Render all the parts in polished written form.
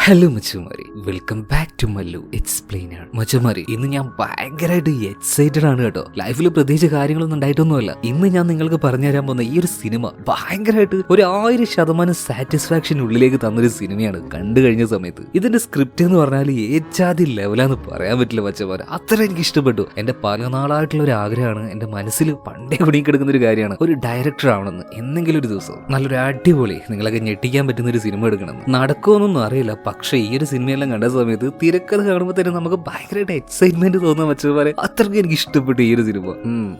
Hello മച്ചുമാരി, welcome back to Mallu explainer. മച്ചുമാരി, ഇന്ന് ഞാൻ ഭയങ്കരമായിട്ട് എക്സൈറ്റഡ് ആണ് കേട്ടോ. ലൈഫിൽ പ്രത്യേകിച്ച് കാര്യങ്ങളൊന്നും ഉണ്ടായിട്ടൊന്നുമല്ല. ഇന്ന് ഞാൻ നിങ്ങൾക്ക് പറഞ്ഞുതരാൻ പോകുന്ന ഈ ഒരു സിനിമ ഭയങ്കരമായിട്ട് ഒരു 1000% സാറ്റിസ്ഫാക്ഷൻ ഉള്ളിലേക്ക് തന്നൊരു സിനിമയാണ് കണ്ടു കഴിഞ്ഞ സമയത്ത്. ഇതിന്റെ സ്ക്രിപ്റ്റ് എന്ന് പറഞ്ഞാൽ ഏച്ചാതി ലെവലാന്ന് പറയാൻ പറ്റില്ല മച്ചമാര്. അത്ര എനിക്ക് ഇഷ്ടപ്പെട്ടു. എന്റെ പല നാളായിട്ടുള്ള ഒരു ആഗ്രഹമാണ്, എന്റെ മനസ്സിൽ പണ്ടേ കുടുങ്ങിക്കിടക്കുന്ന ഒരു കാര്യമാണ് ഒരു ഡയറക്ടർ ആവണമെന്ന്. എന്തെങ്കിലും ഒരു ദിവസം നല്ലൊരു അടിപൊളി നിങ്ങളൊക്കെ ഞെട്ടിക്കാൻ പറ്റുന്ന ഒരു സിനിമ എടുക്കണം. നടക്കുമെന്നൊന്നും അറിയില്ല, പക്ഷേ ഈ ഒരു സിനിമയെല്ലാം കണ്ട സമയത്ത് തിരക്കഥ കാണുമ്പോൾ തന്നെ നമുക്ക് ഭയങ്കരമായിട്ട് എക്സൈറ്റ്മെന്റ് തോന്നുന്ന മച്ചമാരെ. അത്രയ്ക്ക് എനിക്ക് ഇഷ്ടപ്പെട്ടു ഈ ഒരു സിനിമ.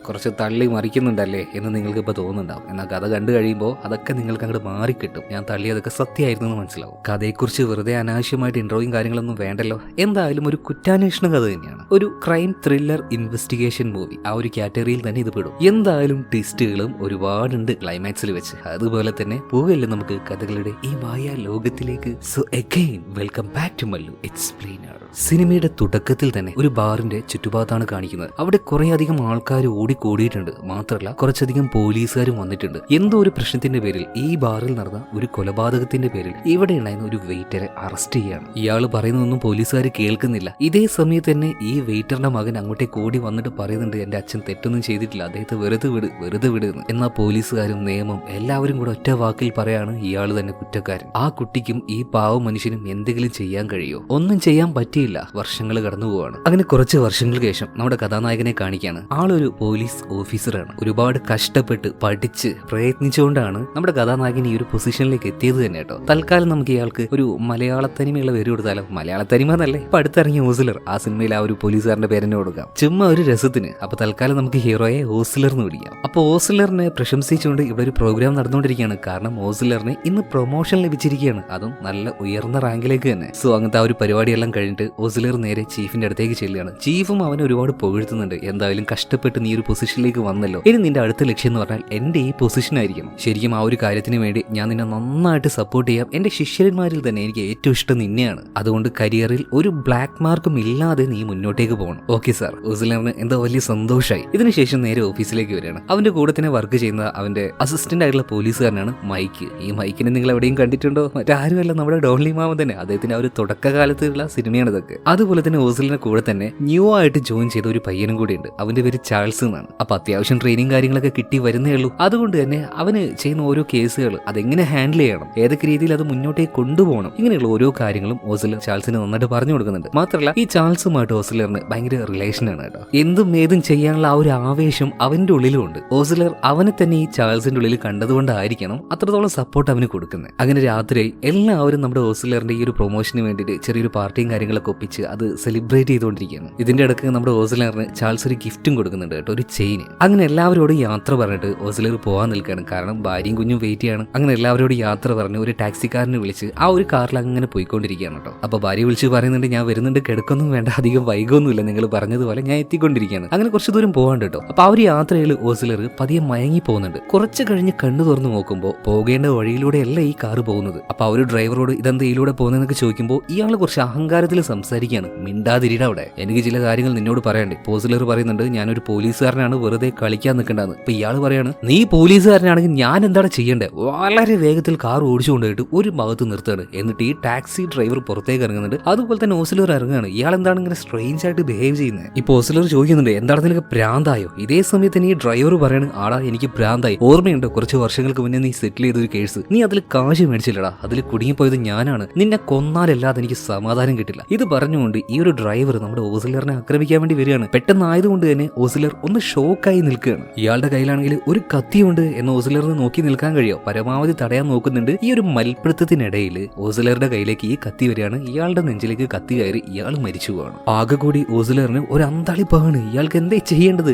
കുറച്ച് തള്ളി മറിക്കുന്നുണ്ടല്ലേ എന്ന് നിങ്ങൾക്ക് ഇപ്പൊ തോന്നുന്നുണ്ടാവും. എന്നാൽ കഥ കണ്ടു കഴിയുമ്പോൾ അതൊക്കെ നിങ്ങൾക്ക് അങ്ങോട്ട് മാറിക്കിട്ടും. ഞാൻ തള്ളിയതൊക്കെ സത്യമായിരുന്നു എന്ന് മനസ്സിലാവും. കഥയെക്കുറിച്ച് വെറുതെ അനാവശ്യമായിട്ട് ഇൻട്രോയും കാര്യങ്ങളൊന്നും വേണ്ടല്ലോ. എന്തായാലും ഒരു കുറ്റാന്വേഷണ കഥ തന്നെയാണ്, ഒരു ക്രൈം ത്രില്ലർ ഇൻവെസ്റ്റിഗേഷൻ മൂവി. ആ ഒരു കാറ്റഗറിയിൽ തന്നെ ഇത് പെടും. എന്തായാലും ട്വിസ്റ്റുകളും ഒരുപാടുണ്ട് ക്ലൈമാക്സിൽ വെച്ച്. അതുപോലെ തന്നെ പോകല്ലേ നമുക്ക് കഥകളുടെ ഈ മായ ലോകത്തിലേക്ക്. So again welcome back to Mallu explainer. സിനിമയുടെ തുടക്കത്തിൽ തന്നെ ഒരു ബാറിന്റെ ചുറ്റുഭാഗത്താണ് കാണിക്കുന്നത്. അവിടെ കുറെ അധികം ആൾക്കാർ ഓടിക്കൂടിയിട്ടുണ്ട്. മാത്രമല്ല കുറച്ചധികം പോലീസുകാരും വന്നിട്ടുണ്ട്. എന്തോ ഒരു പ്രശ്നത്തിന്റെ പേരിൽ, ഈ ബാറിൽ നടന്ന ഒരു കൊലപാതകത്തിന്റെ പേരിൽ ഇവിടെ ഉണ്ടായിരുന്ന ഒരു വെയിറ്ററെ അറസ്റ്റ് ചെയ്യാണ്. ഇയാൾ പറയുന്നതൊന്നും പോലീസുകാർ കേൾക്കുന്നില്ല. ഇതേ സമയത്ത് തന്നെ ഈ വെയിറ്ററിന്റെ മകൻ അങ്ങോട്ടേക്ക് ഓടി വന്നിട്ട് പറയുന്നുണ്ട്, എന്റെ അച്ഛൻ തെറ്റൊന്നും ചെയ്തിട്ടില്ല, അദ്ദേഹത്തെ വെറുതെ വിട് എന്ന്. എന്നാൽ പോലീസുകാരും നിയമം എല്ലാവരും കൂടെ ഒറ്റ വാക്കിൽ പറയാണ് ഇയാൾ തന്നെ കുറ്റക്കാരൻ. ആ കുട്ടിക്കും ഈ പാവ മനുഷ്യനും എന്തെങ്കിലും ചെയ്യാൻ കഴിയോ? ഒന്നും ചെയ്യാൻ പറ്റിയില്ല. വർഷങ്ങൾ കടന്നു പോവാണ്. അങ്ങനെ കുറച്ച് വർഷങ്ങൾക്ക് ശേഷം നമ്മുടെ കഥാനായകനെ കാണിക്കാണ്. ആളൊരു പോലീസ് ഓഫീസറാണ്. ഒരുപാട് കഷ്ടപ്പെട്ട് പഠിച്ച് പ്രയത്നിച്ചുകൊണ്ടാണ് നമ്മുടെ കഥാനായകൻ ഈ ഒരു പൊസിഷനിലേക്ക് എത്തിയത് തന്നെ കേട്ടോ. തൽക്കാലം നമുക്ക് ഇയാൾക്ക് ഒരു മലയാള തനിമയുള്ള പേര് കൊടുത്താലോ? മലയാള തനിമ എന്നല്ലേ, ഇപ്പൊ അടുത്തിറങ്ങിയ ഓസ്ലർ, ആ സിനിമയിൽ ആ ഒരു പോലീസുകാരന്റെ പേരെന്നെ കൊടുക്കാം, ചുമ്മാ ഒരു രസത്തിന്. അപ്പൊ തൽക്കാലം നമുക്ക് ഹീറോയെ ഓസ്ലർ എന്ന് വിളിക്കാം. അപ്പൊ ഓസ്ലറിനെ പ്രശംസിച്ചുകൊണ്ട് ഇവിടെ ഒരു പ്രോഗ്രാം നടന്നുകൊണ്ടിരിക്കുകയാണ്. കാരണം ഓസ്ലറിന് ഇന്ന് പ്രൊമോഷൻ ലഭിച്ചിരിക്കുകയാണ്, അതും നല്ല ഉയർന്ന റാങ്കിലേക്ക് തന്നെ. സോ അങ്ങനത്തെ ആ ഒരു പരിപാടിയെല്ലാം കഴിഞ്ഞിട്ട് ഓസ്ലർ നേരെ ചീഫിന്റെ അടുത്തേക്ക് ചെല്ലുകയാണ്. ചീഫും അവനെ ഒരുപാട് പുകഴ്ത്തുന്നുണ്ട്. എന്തായാലും കഷ്ടപ്പെട്ട് നീ ഒരു പൊസിഷനിലേക്ക് വന്നല്ലോ, ഇനി നിന്റെ അടുത്ത ലക്ഷ്യം എന്ന് പറഞ്ഞാൽ എന്റെ ഈ പൊസിഷൻ ആയിരിക്കും. ശരിക്കും ആ ഒരു കാര്യത്തിന് വേണ്ടി ഞാൻ നിന്നെ നന്നായിട്ട് സപ്പോർട്ട് ചെയ്യാം. എന്റെ ശിഷ്യന്മാരിൽ തന്നെ എനിക്ക് ഏറ്റവും ഇഷ്ടം നിന്നെയാണ്. അതുകൊണ്ട് കരിയറിൽ ഒരു ബ്ലാക്ക് മാർക്കും ഇല്ലാതെ നീ മുന്നോട്ടേക്ക് പോകണം. Okay sir. ഓസ്ലറിന് എന്തോ വലിയ സന്തോഷമായി. ഇതിനുശേഷം നേരെ ഓഫീസിലേക്ക് വരികയാണ്. അവന്റെ കൂടെ തന്നെ വർക്ക് ചെയ്യുന്ന അവന്റെ അസിസ്റ്റന്റ് ആയിട്ടുള്ള പോലീസുകാരനാണ് മൈക്ക്. ഈ മൈക്കിനെ നിങ്ങൾ എവിടെയും കണ്ടിട്ടുണ്ടോ? മറ്റാരുമല്ല, നമ്മുടെ ഡോൺലി മാമൻ തന്നെ. അദ്ദേഹത്തിന് ആ ഒരു തുടക്കകാലത്തുള്ള സിനിമയാണ് ഇതൊക്കെ. അതുപോലെ തന്നെ ഓസ്ലറിന്റെ കൂടെ തന്നെ ന്യൂ ആയിട്ട് ജോയിൻ ചെയ്ത ഒരു പയ്യനും കൂടി ഉണ്ട്. അവന്റെ പേര് ചാൾസ് എന്നാണ്. അപ്പൊ അത്യാവശ്യം ട്രെയിനിങ് കാര്യങ്ങളൊക്കെ കിട്ടി വരുന്നേ ഉള്ളൂ. അതുകൊണ്ട് തന്നെ അവന് ചെയ്യുന്ന ഓരോ കേസുകൾ അതെങ്ങനെ ഹാൻഡിൽ ചെയ്യണം, ഏതൊക്കെ രീതിയിൽ അത് മുന്നോട്ടേക്ക് കൊണ്ടുപോകണം, ഇങ്ങനെയുള്ള ഓരോ കാര്യങ്ങളും ഓസ്ലർ ചാൾസിന് നന്നായിട്ട് പറഞ്ഞു കൊടുക്കുന്നുണ്ട്. മാത്രമല്ല ഈ ചാൾസുമായിട്ട് ഓസ്ലറിന് ഭയങ്കര റിലേഷനാണ് കേട്ടോ. എന്തും ഏതും ചെയ്യാനുള്ള ആ ഒരു ആവേശം അവന്റെ ഉള്ളിലും ഉണ്ട്. ഓസ്ലർ അവനെ തന്നെ ഈ ചാൾസിന്റെ ഉള്ളിൽ കണ്ടതുകൊണ്ടായിരിക്കണം അത്രത്തോളം സപ്പോർട്ട് അവന് കൊടുക്കുന്നത്. അങ്ങനെ രാത്രി എല്ലാവരും നമ്മുടെ ഓസ്ലറിന്റെ ഈ ഒരു പ്രൊമോഷന് വേണ്ടിയിട്ട് ചെറിയൊരു പാർട്ടിയും കാര്യങ്ങളൊക്കെ ഒപ്പിച്ച് അത് സെലിബ്രേറ്റ് ചെയ്തുകൊണ്ടിരിക്കുകയാണ്. ഇതിന്റെ ഇടയ്ക്ക് നമ്മുടെ ഓസ്ലറിന് ചാൾസ് ഒരു ഗിഫ്റ്റും കൊടുക്കുന്നുണ്ട് കേട്ടോ, ഒരു ചെയിൻ. അങ്ങനെ എല്ലാവരോടും യാത്ര പറഞ്ഞിട്ട് ഓസ്ലർ പോകാൻ നിൽക്കുകയാണ്. കാരണം ഭാര്യയും കുഞ്ഞും വെയിറ്റ് ചെയ്യാണ്. അങ്ങനെ എല്ലാവരോടും യാത്ര പറഞ്ഞ് ഒരു ടാക്സിക്കാരനെ വിളിച്ച് ആ ഒരു കാറിൽ അങ്ങനെ പോയിക്കൊണ്ടിരിക്കുകയാണ് കേട്ടോ. അപ്പൊ ഭാര്യ വിളിച്ച് പറയുന്നുണ്ട്, ഞാൻ വരുന്നുണ്ട്, കിടക്കൊന്നും വേണ്ട, അധികം വൈകൊന്നുമില്ല, നിങ്ങൾ പറഞ്ഞതുപോലെ ഞാൻ എത്തിക്കൊണ്ടിരിക്കുകയാണ്. അങ്ങനെ കുറച്ച് ദൂരം പോകാണ്ട് കേട്ടോ. അപ്പൊ ആ ഒരു യാത്രയിൽ ഓസ്ലർ പതിയെ മയങ്ങി പോകുന്നുണ്ട്. കുറച്ച് കഴിഞ്ഞ് കണ്ണു തുറന്നു നോക്കുമ്പോൾ പോകേണ്ട വഴിയിലൂടെയല്ല ഈ കാറ് പോകുന്നത്. അപ്പൊ ആ ഒരു ഡ്രൈവറോട് ഇതെന്താ ഇതിലൂടെ പോകുന്നതെന്നൊക്കെ ചോദിക്കുമ്പോൾ ഇയാൾ കുറച്ച് അഹങ്കാരത്തിൽ സംസാരിക്കുകയാണ്. മിണ്ടാതിരിട അവിടെ, എനിക്ക് ചില കാര്യങ്ങൾ നിന്നോട് പറയണ്ടേ. ഓസ്ലർ പറയുന്നുണ്ട്, ഞാനൊരു പോലീസുകാരനാണ്, വെറുതെ കളിക്കാൻ നിൽക്കേണ്ടത്. അപ്പൊ ഇയാൾ പറയാണ്, നീ പോലീസുകാരനാണെങ്കിൽ ഞാൻ എന്താണ് ചെയ്യേണ്ടത്? വളരെ വേഗത്തിൽ കാർ ഓടിച്ചു കൊണ്ടുപോയിട്ട് ഒരു ഭാഗത്ത് നിർത്തുകയാണ്. എന്നിട്ട് ഈ ടാക്സി ഡ്രൈവർ പുറത്തേക്ക് ഇറങ്ങുന്നുണ്ട്. അതുപോലെ തന്നെ ഓസ്ലർ ഇറങ്ങുകയാണ്. ഇയാൾ എന്താണ് ഇങ്ങനെ സ്ട്രേഞ്ച് ആയിട്ട് ബിഹേവ് ചെയ്യുന്നത്? ഇപ്പൊ ഓസ്ലർ ചോദിക്കുന്നുണ്ട്, എന്താണ് നിനക്ക് ഭ്രാന്തായോ? ഇതേ സമയത്ത് ഈ ഡ്രൈവർ പറയാണ്, ആടാ എനിക്ക് ഭ്രാന്തായി. ഓർമ്മയുണ്ടോ കുറച്ച് വർഷങ്ങൾക്ക് മുന്നേ നീ സെറ്റിൽ ചെയ്തൊരു കേസ്? നീ അതിൽ കാശ് മേടിച്ചില്ലടാ, അതിൽ കുടുങ്ങിപ്പോയത് ഞാനാണ്. നിന്നെ കൊന്നാലല്ലാതെ എനിക്ക് സമാധാനം കിട്ടില്ല. ഇത് പറഞ്ഞുകൊണ്ട് ഈ ഒരു ഡ്രൈവർ നമ്മുടെ ഓസ്ലറിനെ ആക്രമിക്കാൻ വേണ്ടി വരികയാണ്. പെട്ടെന്നായതുകൊണ്ട് തന്നെ ഓസ്ലർ ഒന്ന് ഷോക്കായി നിൽക്കുകയാണ്. ഇയാളുടെ കയ്യിലാണെങ്കിൽ ഒരു കത്തിയുണ്ട് എന്ന് ഓസ്ലറിന് നോക്കി നിൽക്കാൻ കഴിയോ? പരമാവധി തടയാൻ നോക്കുന്നുണ്ട്. ഈ ഒരു മൽപ്പിടുത്തത്തിനിടയിൽ ഓസ്ലറുടെ കയ്യിലേക്ക് ഈ കത്തി വരികയാണ്. ഇയാളുടെ നെഞ്ചിലേക്ക് കത്തി കയറി ഇയാൾ മരിച്ചു പോവാണ്. ആകെ കൂടി ഓസ്ലറിന് ഒരു അന്താളിപ്പാണ്. ഇയാൾക്ക് എന്തേ ചെയ്യേണ്ടത്?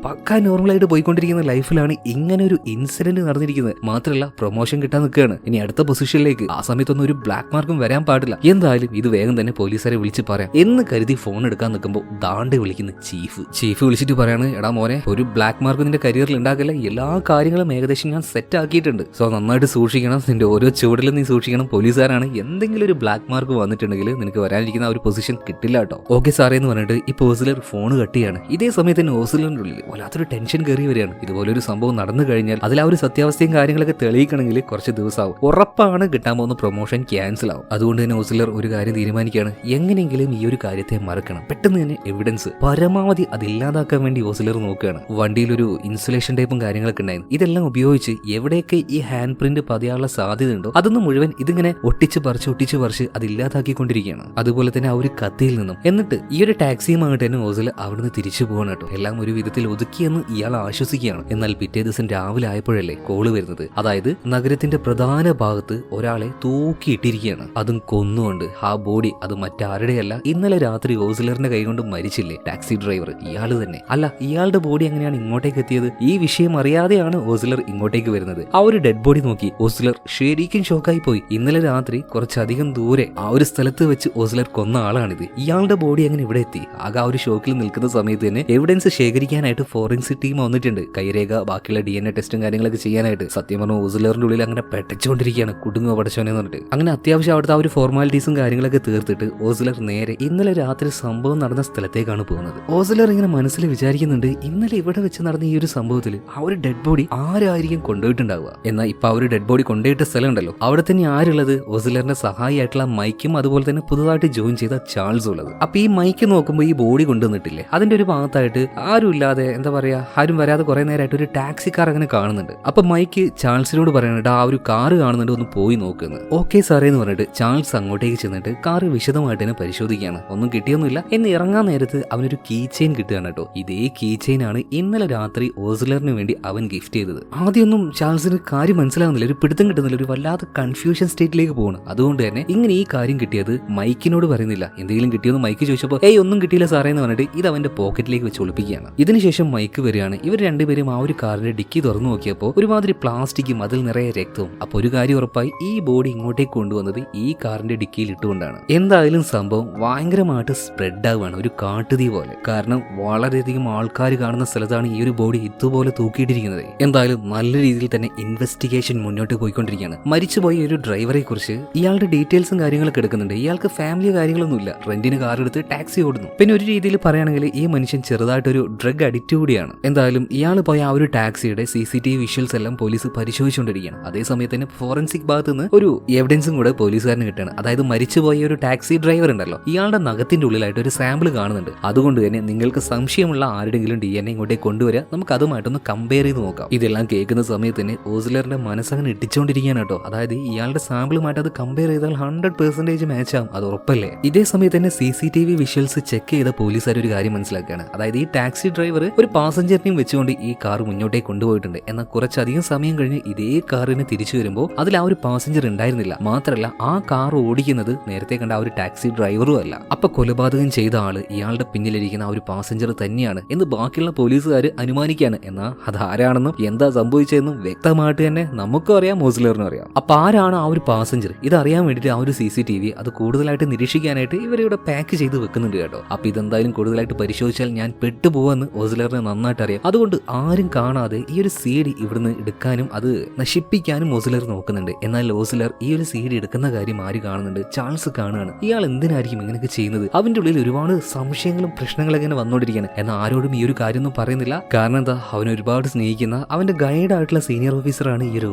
പക്കാ നോർമലായിട്ട് പോയിക്കൊണ്ടിരിക്കുന്ന ലൈഫിലാണ് ഇങ്ങനെ ഒരു ഇൻസിഡന്റ് നടന്നിരിക്കുന്നത്. മാത്രമല്ല പ്രൊമോഷൻ കിട്ടാൻ നിൽക്കുകയാണ് ഇനി അടുത്ത പൊസിഷനിലേക്ക്. ആ സമയത്തൊന്നും ഒരു ബ്ലാക്ക് മാർക്കും വരാൻ പാടില്ല. എന്തായാലും ഇത് വേഗം തന്നെ പോലീസുകാരെ വിളിച്ച് പറയാം എന്ന് കരുതി ഫോൺ എടുക്കാൻ നിൽക്കുമ്പോൾ ദാണ്ട് വിളിക്കുന്ന ചീഫ് വിളിച്ചിട്ട് പറയാണ്, എടാ മോനെ, ഒരു ബ്ലാക്ക് മാർക്ക് നിന്റെ കരിയറിൽ ഉണ്ടാക്കില്ല, എല്ലാ കാര്യങ്ങളും ഏകദേശം ഞാൻ സെറ്റ് ആക്കിയിട്ടുണ്ട്. സോ നന്നായിട്ട് സൂക്ഷിക്കണം, നിന്റെ ഓരോ ചുവടിലും നീ സൂക്ഷിക്കണം. പോലീസുകാരാണ്, എന്തെങ്കിലും ഒരു ബ്ലാക്ക് മാർക്ക് വന്നിട്ടുണ്ടെങ്കിൽ നിനക്ക് വരാനിരിക്കുന്ന ആ ഒരു പൊസിഷൻ കിട്ടില്ല കേട്ടോ. ഓക്കെ സാറേ എന്ന് പറഞ്ഞിട്ട് ഈ ഓസ്ലർ ഫോൺ കട്ടിയാണ്. ഇതേ സമയത്ത് തന്നെ ഓസ്ലറിന്റെ ഉള്ളിൽ വല്ലാത്തൊരു ടെൻഷൻ കയറി വരികയാണ്. ഇതുപോലൊരു സംഭവം നടന്നു കഴിഞ്ഞാൽ അതിൽ ആ ഒരു സത്യാവസ്ഥയും കാര്യങ്ങളൊക്കെ തെളിയിക്കണമെങ്കിൽ കുറച്ച് ദിവസമാവും. ഉറപ്പാണ് കിട്ടാൻ പോകുന്ന പ്രൊമോഷൻ ക്യാൻസൽ മനസ്സിലാവും. അതുകൊണ്ട് തന്നെ ഓസ്ലർ ഒരു കാര്യം തീരുമാനിക്കുകയാണ്, എങ്ങനെയെങ്കിലും ഈ ഒരു കാര്യത്തെ മറക്കണം. പെട്ടെന്ന് തന്നെ എവിഡൻസ് പരമാവധി അതില്ലാതാക്കാൻ വേണ്ടി ഓസ്ലർ നോക്കുകയാണ്. വണ്ടിയിലൊരു ഇൻസുലേഷൻ ടൈപ്പും കാര്യങ്ങളൊക്കെ ഉണ്ടായിരുന്നു. ഇതെല്ലാം ഉപയോഗിച്ച് എവിടെയൊക്കെ ഈ ഹാൻഡ് പ്രിന്റ് പതിയാനുള്ള സാധ്യത ഉണ്ടോ അതൊന്നും മുഴുവൻ ഇതിങ്ങനെ ഒട്ടിച്ച് പറിച്ച് അതില്ലാതാക്കിക്കൊണ്ടിരിക്കുകയാണ്. അതുപോലെ തന്നെ ആ ഒരു കത്തിയിൽ നിന്നും. എന്നിട്ട് ഈ ഒരു ടാക്സിയുമായിട്ട് തന്നെ ഓസ്ലർ അവിടുന്ന് തിരിച്ചു പോകണം കേട്ടോ. എല്ലാം ഒരു വിധത്തിൽ ഒതുക്കിയെന്ന് ഇയാൾ ആശ്വസിക്കുകയാണ്. എന്നാൽ പിറ്റേ ദിവസം രാവിലെ ആയപ്പോഴല്ലേ കോള് വരുന്നത്. അതായത് നഗരത്തിന്റെ പ്രധാന ഭാഗത്ത് ഒരാളെ തൂക്കിയിട്ടിരിക്കുകയാണ്, അതും കൊന്നുകൊണ്ട്. ആ ബോഡി അത് മറ്റാരുടെയല്ല, ഇന്നലെ രാത്രി ഓസ്ലറിന്റെ കൈകൊണ്ട് മരിച്ചില്ലേ ടാക്സി ഡ്രൈവർ, ഇയാള് തന്നെ. അല്ല, ഇയാളുടെ ബോഡി എങ്ങനെയാണ് ഇങ്ങോട്ടേക്ക് എത്തിയത്? ഈ വിഷയം അറിയാതെയാണ് ഓസ്ലർ ഇങ്ങോട്ടേക്ക് വരുന്നത്. ആ ഒരു ഡെഡ് ബോഡി നോക്കി ഓസ്ലർ ശരിക്കും ഷോക്കായി പോയി. ഇന്നലെ രാത്രി കുറച്ചധികം ദൂരെ ആ ഒരു സ്ഥലത്ത് വെച്ച് ഓസ്ലർ കൊന്ന ആളാണിത്. ഇയാളുടെ ബോഡി എങ്ങനെ ഇവിടെ എത്തി? ആകെ ആ ഒരു ഷോക്കിൽ നിൽക്കുന്ന സമയത്ത് തന്നെ എവിഡൻസ് ശേഖരിക്കാനായിട്ട് ഫോറൻസിക് ടീം വന്നിട്ടുണ്ട്. കൈരേഖ, ബാക്കിയുള്ള DNA ടെസ്റ്റും കാര്യങ്ങളൊക്കെ ചെയ്യാനായിട്ട്. സത്യം പറഞ്ഞ ഓസ്ലറിന്റെ ഉള്ളിൽ അങ്ങനെ പെട്ടച്ചുകൊണ്ടിരിക്കുകയാണ്, കുടുങ്ങോ പടച്ചോനെ പറഞ്ഞിട്ട്. അങ്ങനെ അത്യാവശ്യം അവിടുത്തെ ആ ഒരു ഫോർമാലിറ്റീസും കാര്യങ്ങളൊക്കെ തീർത്തിട്ട് ഓസ്ലർ നേരെ ഇന്നലെ രാത്രി സംഭവം നടന്ന സ്ഥലത്തേക്കാണ് പോകുന്നത്. ഓസ്ലർ ഇങ്ങനെ മനസ്സിൽ വിചാരിക്കുന്നുണ്ട്, ഇന്നലെ ഇവിടെ വെച്ച് നടന്ന ഈ ഒരു സംഭവത്തിൽ ആ ഒരു ഡെഡ് ബോഡി ആരായിരിക്കും കൊണ്ടുപോയിട്ടുണ്ടാവുക. എന്നാൽ ഇപ്പൊ ആ ഒരു ഡെഡ് ബോഡി കൊണ്ടുപോയിട്ട സ്ഥലം ഉണ്ടല്ലോ, അവിടെ തന്നെ ആരുള്ളത്? ഓസ്ലറിന്റെ സഹായിയായിട്ടുള്ള മൈക്കും അതുപോലെ തന്നെ പുതുതായിട്ട് ജോയിൻ ചെയ്ത ചാൾസും ഉള്ളത്. അപ്പൊ ഈ മൈക്ക് നോക്കുമ്പോൾ ഈ ബോഡി കൊണ്ടുവന്നിട്ടില്ലേ, അതിന്റെ ഒരു ഭാഗത്തായിട്ട് ആരും ഇല്ലാതെ, എന്താ പറയാ, ആരും വരാതെ കുറെ നേരമായിട്ട് ഒരു ടാക്സി കാർ അങ്ങനെ കാണുന്നുണ്ട്. അപ്പൊ മൈക്ക് ചാൾസിനോട് പറയുന്നുണ്ട്, ആ ഒരു കാറ് കാണുന്നുണ്ട്, ഒന്ന് പോയി നോക്കുന്നത്. ഓക്കെ സാറേ എന്ന് പറഞ്ഞിട്ട് ചാൾസ് അങ്ങോട്ടേക്ക് ചെന്നിട്ട് കാറ് വിശദമായിട്ട് തന്നെ പരിശോധിക്കുകയാണ്. ഒന്നും കിട്ടിയൊന്നുമില്ല എന്ന് ഇറങ്ങാൻ നേരത്ത് അവനൊരു കീ ചെയിൻ കിട്ടുകയാണ് കേട്ടോ. ഇതേ കീ ചെയിൻ ആണ് ഇന്നലെ രാത്രി ഓസ്ലറിന് വേണ്ടി അവൻ ഗിഫ്റ്റ് ചെയ്തത്. ആദ്യമൊന്നും ചാൾസിന് കാര്യം മനസ്സിലാകുന്നില്ല, ഒരു പിടുത്തം കിട്ടുന്നില്ല, ഒരു വല്ലാത്ത കൺഫ്യൂഷൻ സ്റ്റേറ്റിലേക്ക് പോകണം. അതുകൊണ്ട് തന്നെ ഇങ്ങനെ ഈ കാര്യം കിട്ടിയത് മൈക്കിനോട് പറയുന്നില്ല. എന്തെങ്കിലും കിട്ടിയെന്ന് മൈക്ക് ചോദിച്ചപ്പോൾ ഒന്നും കിട്ടിയില്ല സാറേ എന്ന് പറഞ്ഞിട്ട് ഇത് അവന്റെ പോക്കറ്റിലേക്ക് വെച്ച് ഒളിപ്പിക്കുകയാണ്. ഇതിനുശേഷം മൈക്ക് വരികയാണ്. ഇവർ രണ്ടുപേരും ആ ഒരു കാറിന്റെ ഡിക്കി തുറന്നു നോക്കിയപ്പോൾ ഒരുമാതിരി പ്ലാസ്റ്റിക്കും അതിൽ നിറയെ രക്തവും. അപ്പൊ ഒരു കാര്യം ഉറപ്പായി, ഈ ബോഡി ഇങ്ങോട്ടേക്ക് കൊണ്ടുവന്നത് ഈ കാറിന്റെ ഡിക്കിയിൽ ഇട്ടുകൊണ്ടാണ്. എന്തായാലും സംഭവം ഭയങ്കരമായിട്ട് സ്പ്രെഡ് ആവുകയാണ്, ഒരു കാട്ടുതീ പോലെ. കാരണം വളരെയധികം ആൾക്കാർ കാണുന്ന സ്ഥലത്താണ് ഈ ഒരു ബോഡി ഇതുപോലെ തൂക്കിയിട്ടിരിക്കുന്നത്. എന്തായാലും നല്ല രീതിയിൽ തന്നെ ഇൻവെസ്റ്റിഗേഷൻ മുന്നോട്ട് പോയിക്കൊണ്ടിരിക്കുകയാണ്. മരിച്ചുപോയ ഒരു ഡ്രൈവറെ കുറിച്ച് ഇയാളുടെ ഡീറ്റെയിൽസും കാര്യങ്ങളൊക്കെ എടുക്കുന്നുണ്ട്. ഇയാൾക്ക് ഫാമിലി കാര്യങ്ങളൊന്നുമില്ല, റെന്റിന് കാർ എടുത്ത് ടാക്സി ഓടുന്നു. പിന്നെ ഒരു രീതിയിൽ പറയുകയാണെങ്കിൽ ഈ മനുഷ്യൻ ചെറുതായിട്ടൊരു ഡ്രഗ് അഡിക്റ്റ് കൂടിയാണ്. എന്തായാലും ഇയാൾ പോയ ആ ഒരു ടാക്സിയുടെ CCTV വിഷ്വൽസ് എല്ലാം പോലീസ് പരിശോധിച്ചുകൊണ്ടിരിക്കുകയാണ്. അതേസമയത്ത് തന്നെ ഫോറൻസിക് ഭാഗത്ത് നിന്ന് ഒരു എവിഡൻസും കൂടെ പോലീസുകാരന് കിട്ടുകയാണ്. അതായത് മരിച്ചുപോയ ഒരു ടാക്സി ഡ്രൈവർ ഉണ്ടല്ലോ, ഇയാളുടെ നഖത്തിന്റെ ഉള്ളിലായിട്ട് ഒരു സാമ്പിൾ കാണുന്നുണ്ട്. അതുകൊണ്ട് തന്നെ നിങ്ങൾക്ക് സംശയമുള്ള ആരുടെങ്കിലും DNA ഇങ്ങോട്ടേക്ക് കൊണ്ടുവരിക, നമുക്ക് അതുമായിട്ടൊന്ന് കമ്പയർ ചെയ്ത് നോക്കാം. ഇതെല്ലാം കേൾക്കുന്ന സമയത്ത് തന്നെ ഓസ്ലറിന്റെ മനസ്സങ്ങനെ ഇട്ടിച്ചുകൊണ്ടിരിക്കുകയാണ് കേട്ടോ. അതായത് ഇയാളുടെ സാമ്പിളുമായിട്ട് അത് കമ്പയർ ചെയ്താൽ 100% മാച്ച് ആവും, അത് ഉറപ്പല്ലേ. ഇതേ സമയത്ത് തന്നെ CCTV വിഷ്വൽസ് ചെക്ക് ചെയ്ത പോലീസുകാർ ഒരു കാര്യം മനസ്സിലാക്കുകയാണ്. അതായത് ഈ ടാക്സി ഡ്രൈവർ ഒരു പാസഞ്ചറിനെയും വെച്ചുകൊണ്ട് ഈ കാർ മുന്നോട്ടേക്ക് കൊണ്ടുപോയിട്ടുണ്ട്. എന്നാൽ കുറച്ചധികം സമയം കഴിഞ്ഞ് ഇതേ കാറിന് തിരിച്ചു വരുമ്പോൾ അതിൽ ആ ഒരു പാസഞ്ചർ ഉണ്ടായിരുന്നില്ല. മാത്രമല്ല ആ കാർ ഓടിക്കുന്നത് നേരത്തെ കണ്ട ആ ഒരു ടാക്സി ഡ്രൈവറും അല്ല. അപ്പൊ കൊലപാതകം ചെയ്ത ആള് ഇയാളുടെ പിന്നിലിരിക്കുന്ന ആ ഒരു പാസഞ്ചർ തന്നെയാണ് എന്ന് ബാക്കിയുള്ള പോലീസുകാർ അനുമാനിക്കുകയാണ്. എന്നാൽ അതാരാണെന്നും എന്താ സംഭവിച്ചതെന്നും വ്യക്തമായിട്ട് തന്നെ നമുക്കും അറിയാം, ഓസ്ലറിനും അറിയാം. അപ്പൊ ആരാണ് ആ ഒരു പാസഞ്ചർ, ഇതറിയാൻ വേണ്ടിയിട്ട് ആ ഒരു CCTV അത് കൂടുതലായിട്ട് നിരീക്ഷിക്കാനായിട്ട് ഇവരിവിടെ പാക്ക് ചെയ്ത് വെക്കുന്നുണ്ട് കേട്ടോ. അപ്പൊ ഇതെന്തായാലും കൂടുതലായിട്ട് പരിശോധിച്ചാൽ ഞാൻ പെട്ടുപോവെന്ന് ഓസ്ലറിനെ നന്നായിട്ട് അറിയാം. അതുകൊണ്ട് ആരും കാണാതെ ഈ ഒരു CD ഇവിടുന്ന് എടുക്കാനും അത് നശിപ്പിക്കാനും ഓസ്ലർ നോക്കുന്നുണ്ട്. എന്നാൽ ഓസ്ലർ ഈ ഒരു CD എടുക്കുന്ന കാര്യം ആര് കാണുന്നുണ്ട്? ചാൾസ് കാണുകയാണ്. ഇയാൾ എന്തിനായിരിക്കും ഇങ്ങനെയൊക്കെ ചെയ്യുന്നത്? അവന്റെ ഉള്ളിൽ ഒരുപാട് സംശയങ്ങളും പ്രശ്നങ്ങളൊക്കെ ഇങ്ങനെ വന്നുകൊണ്ടിരിക്കുകയാണ്. എന്നാൽ ആരോടും ഈ ഒരു കാര്യമൊന്നും പറയുന്നില്ല. കാരണം എന്താ, അവൻ ഒരുപാട് സ്നേഹിക്കുന്ന അവന്റെ ഗൈഡ് ആയിട്ടുള്ള സീനിയർ ഓഫീസറാണ് ഈ ഒരു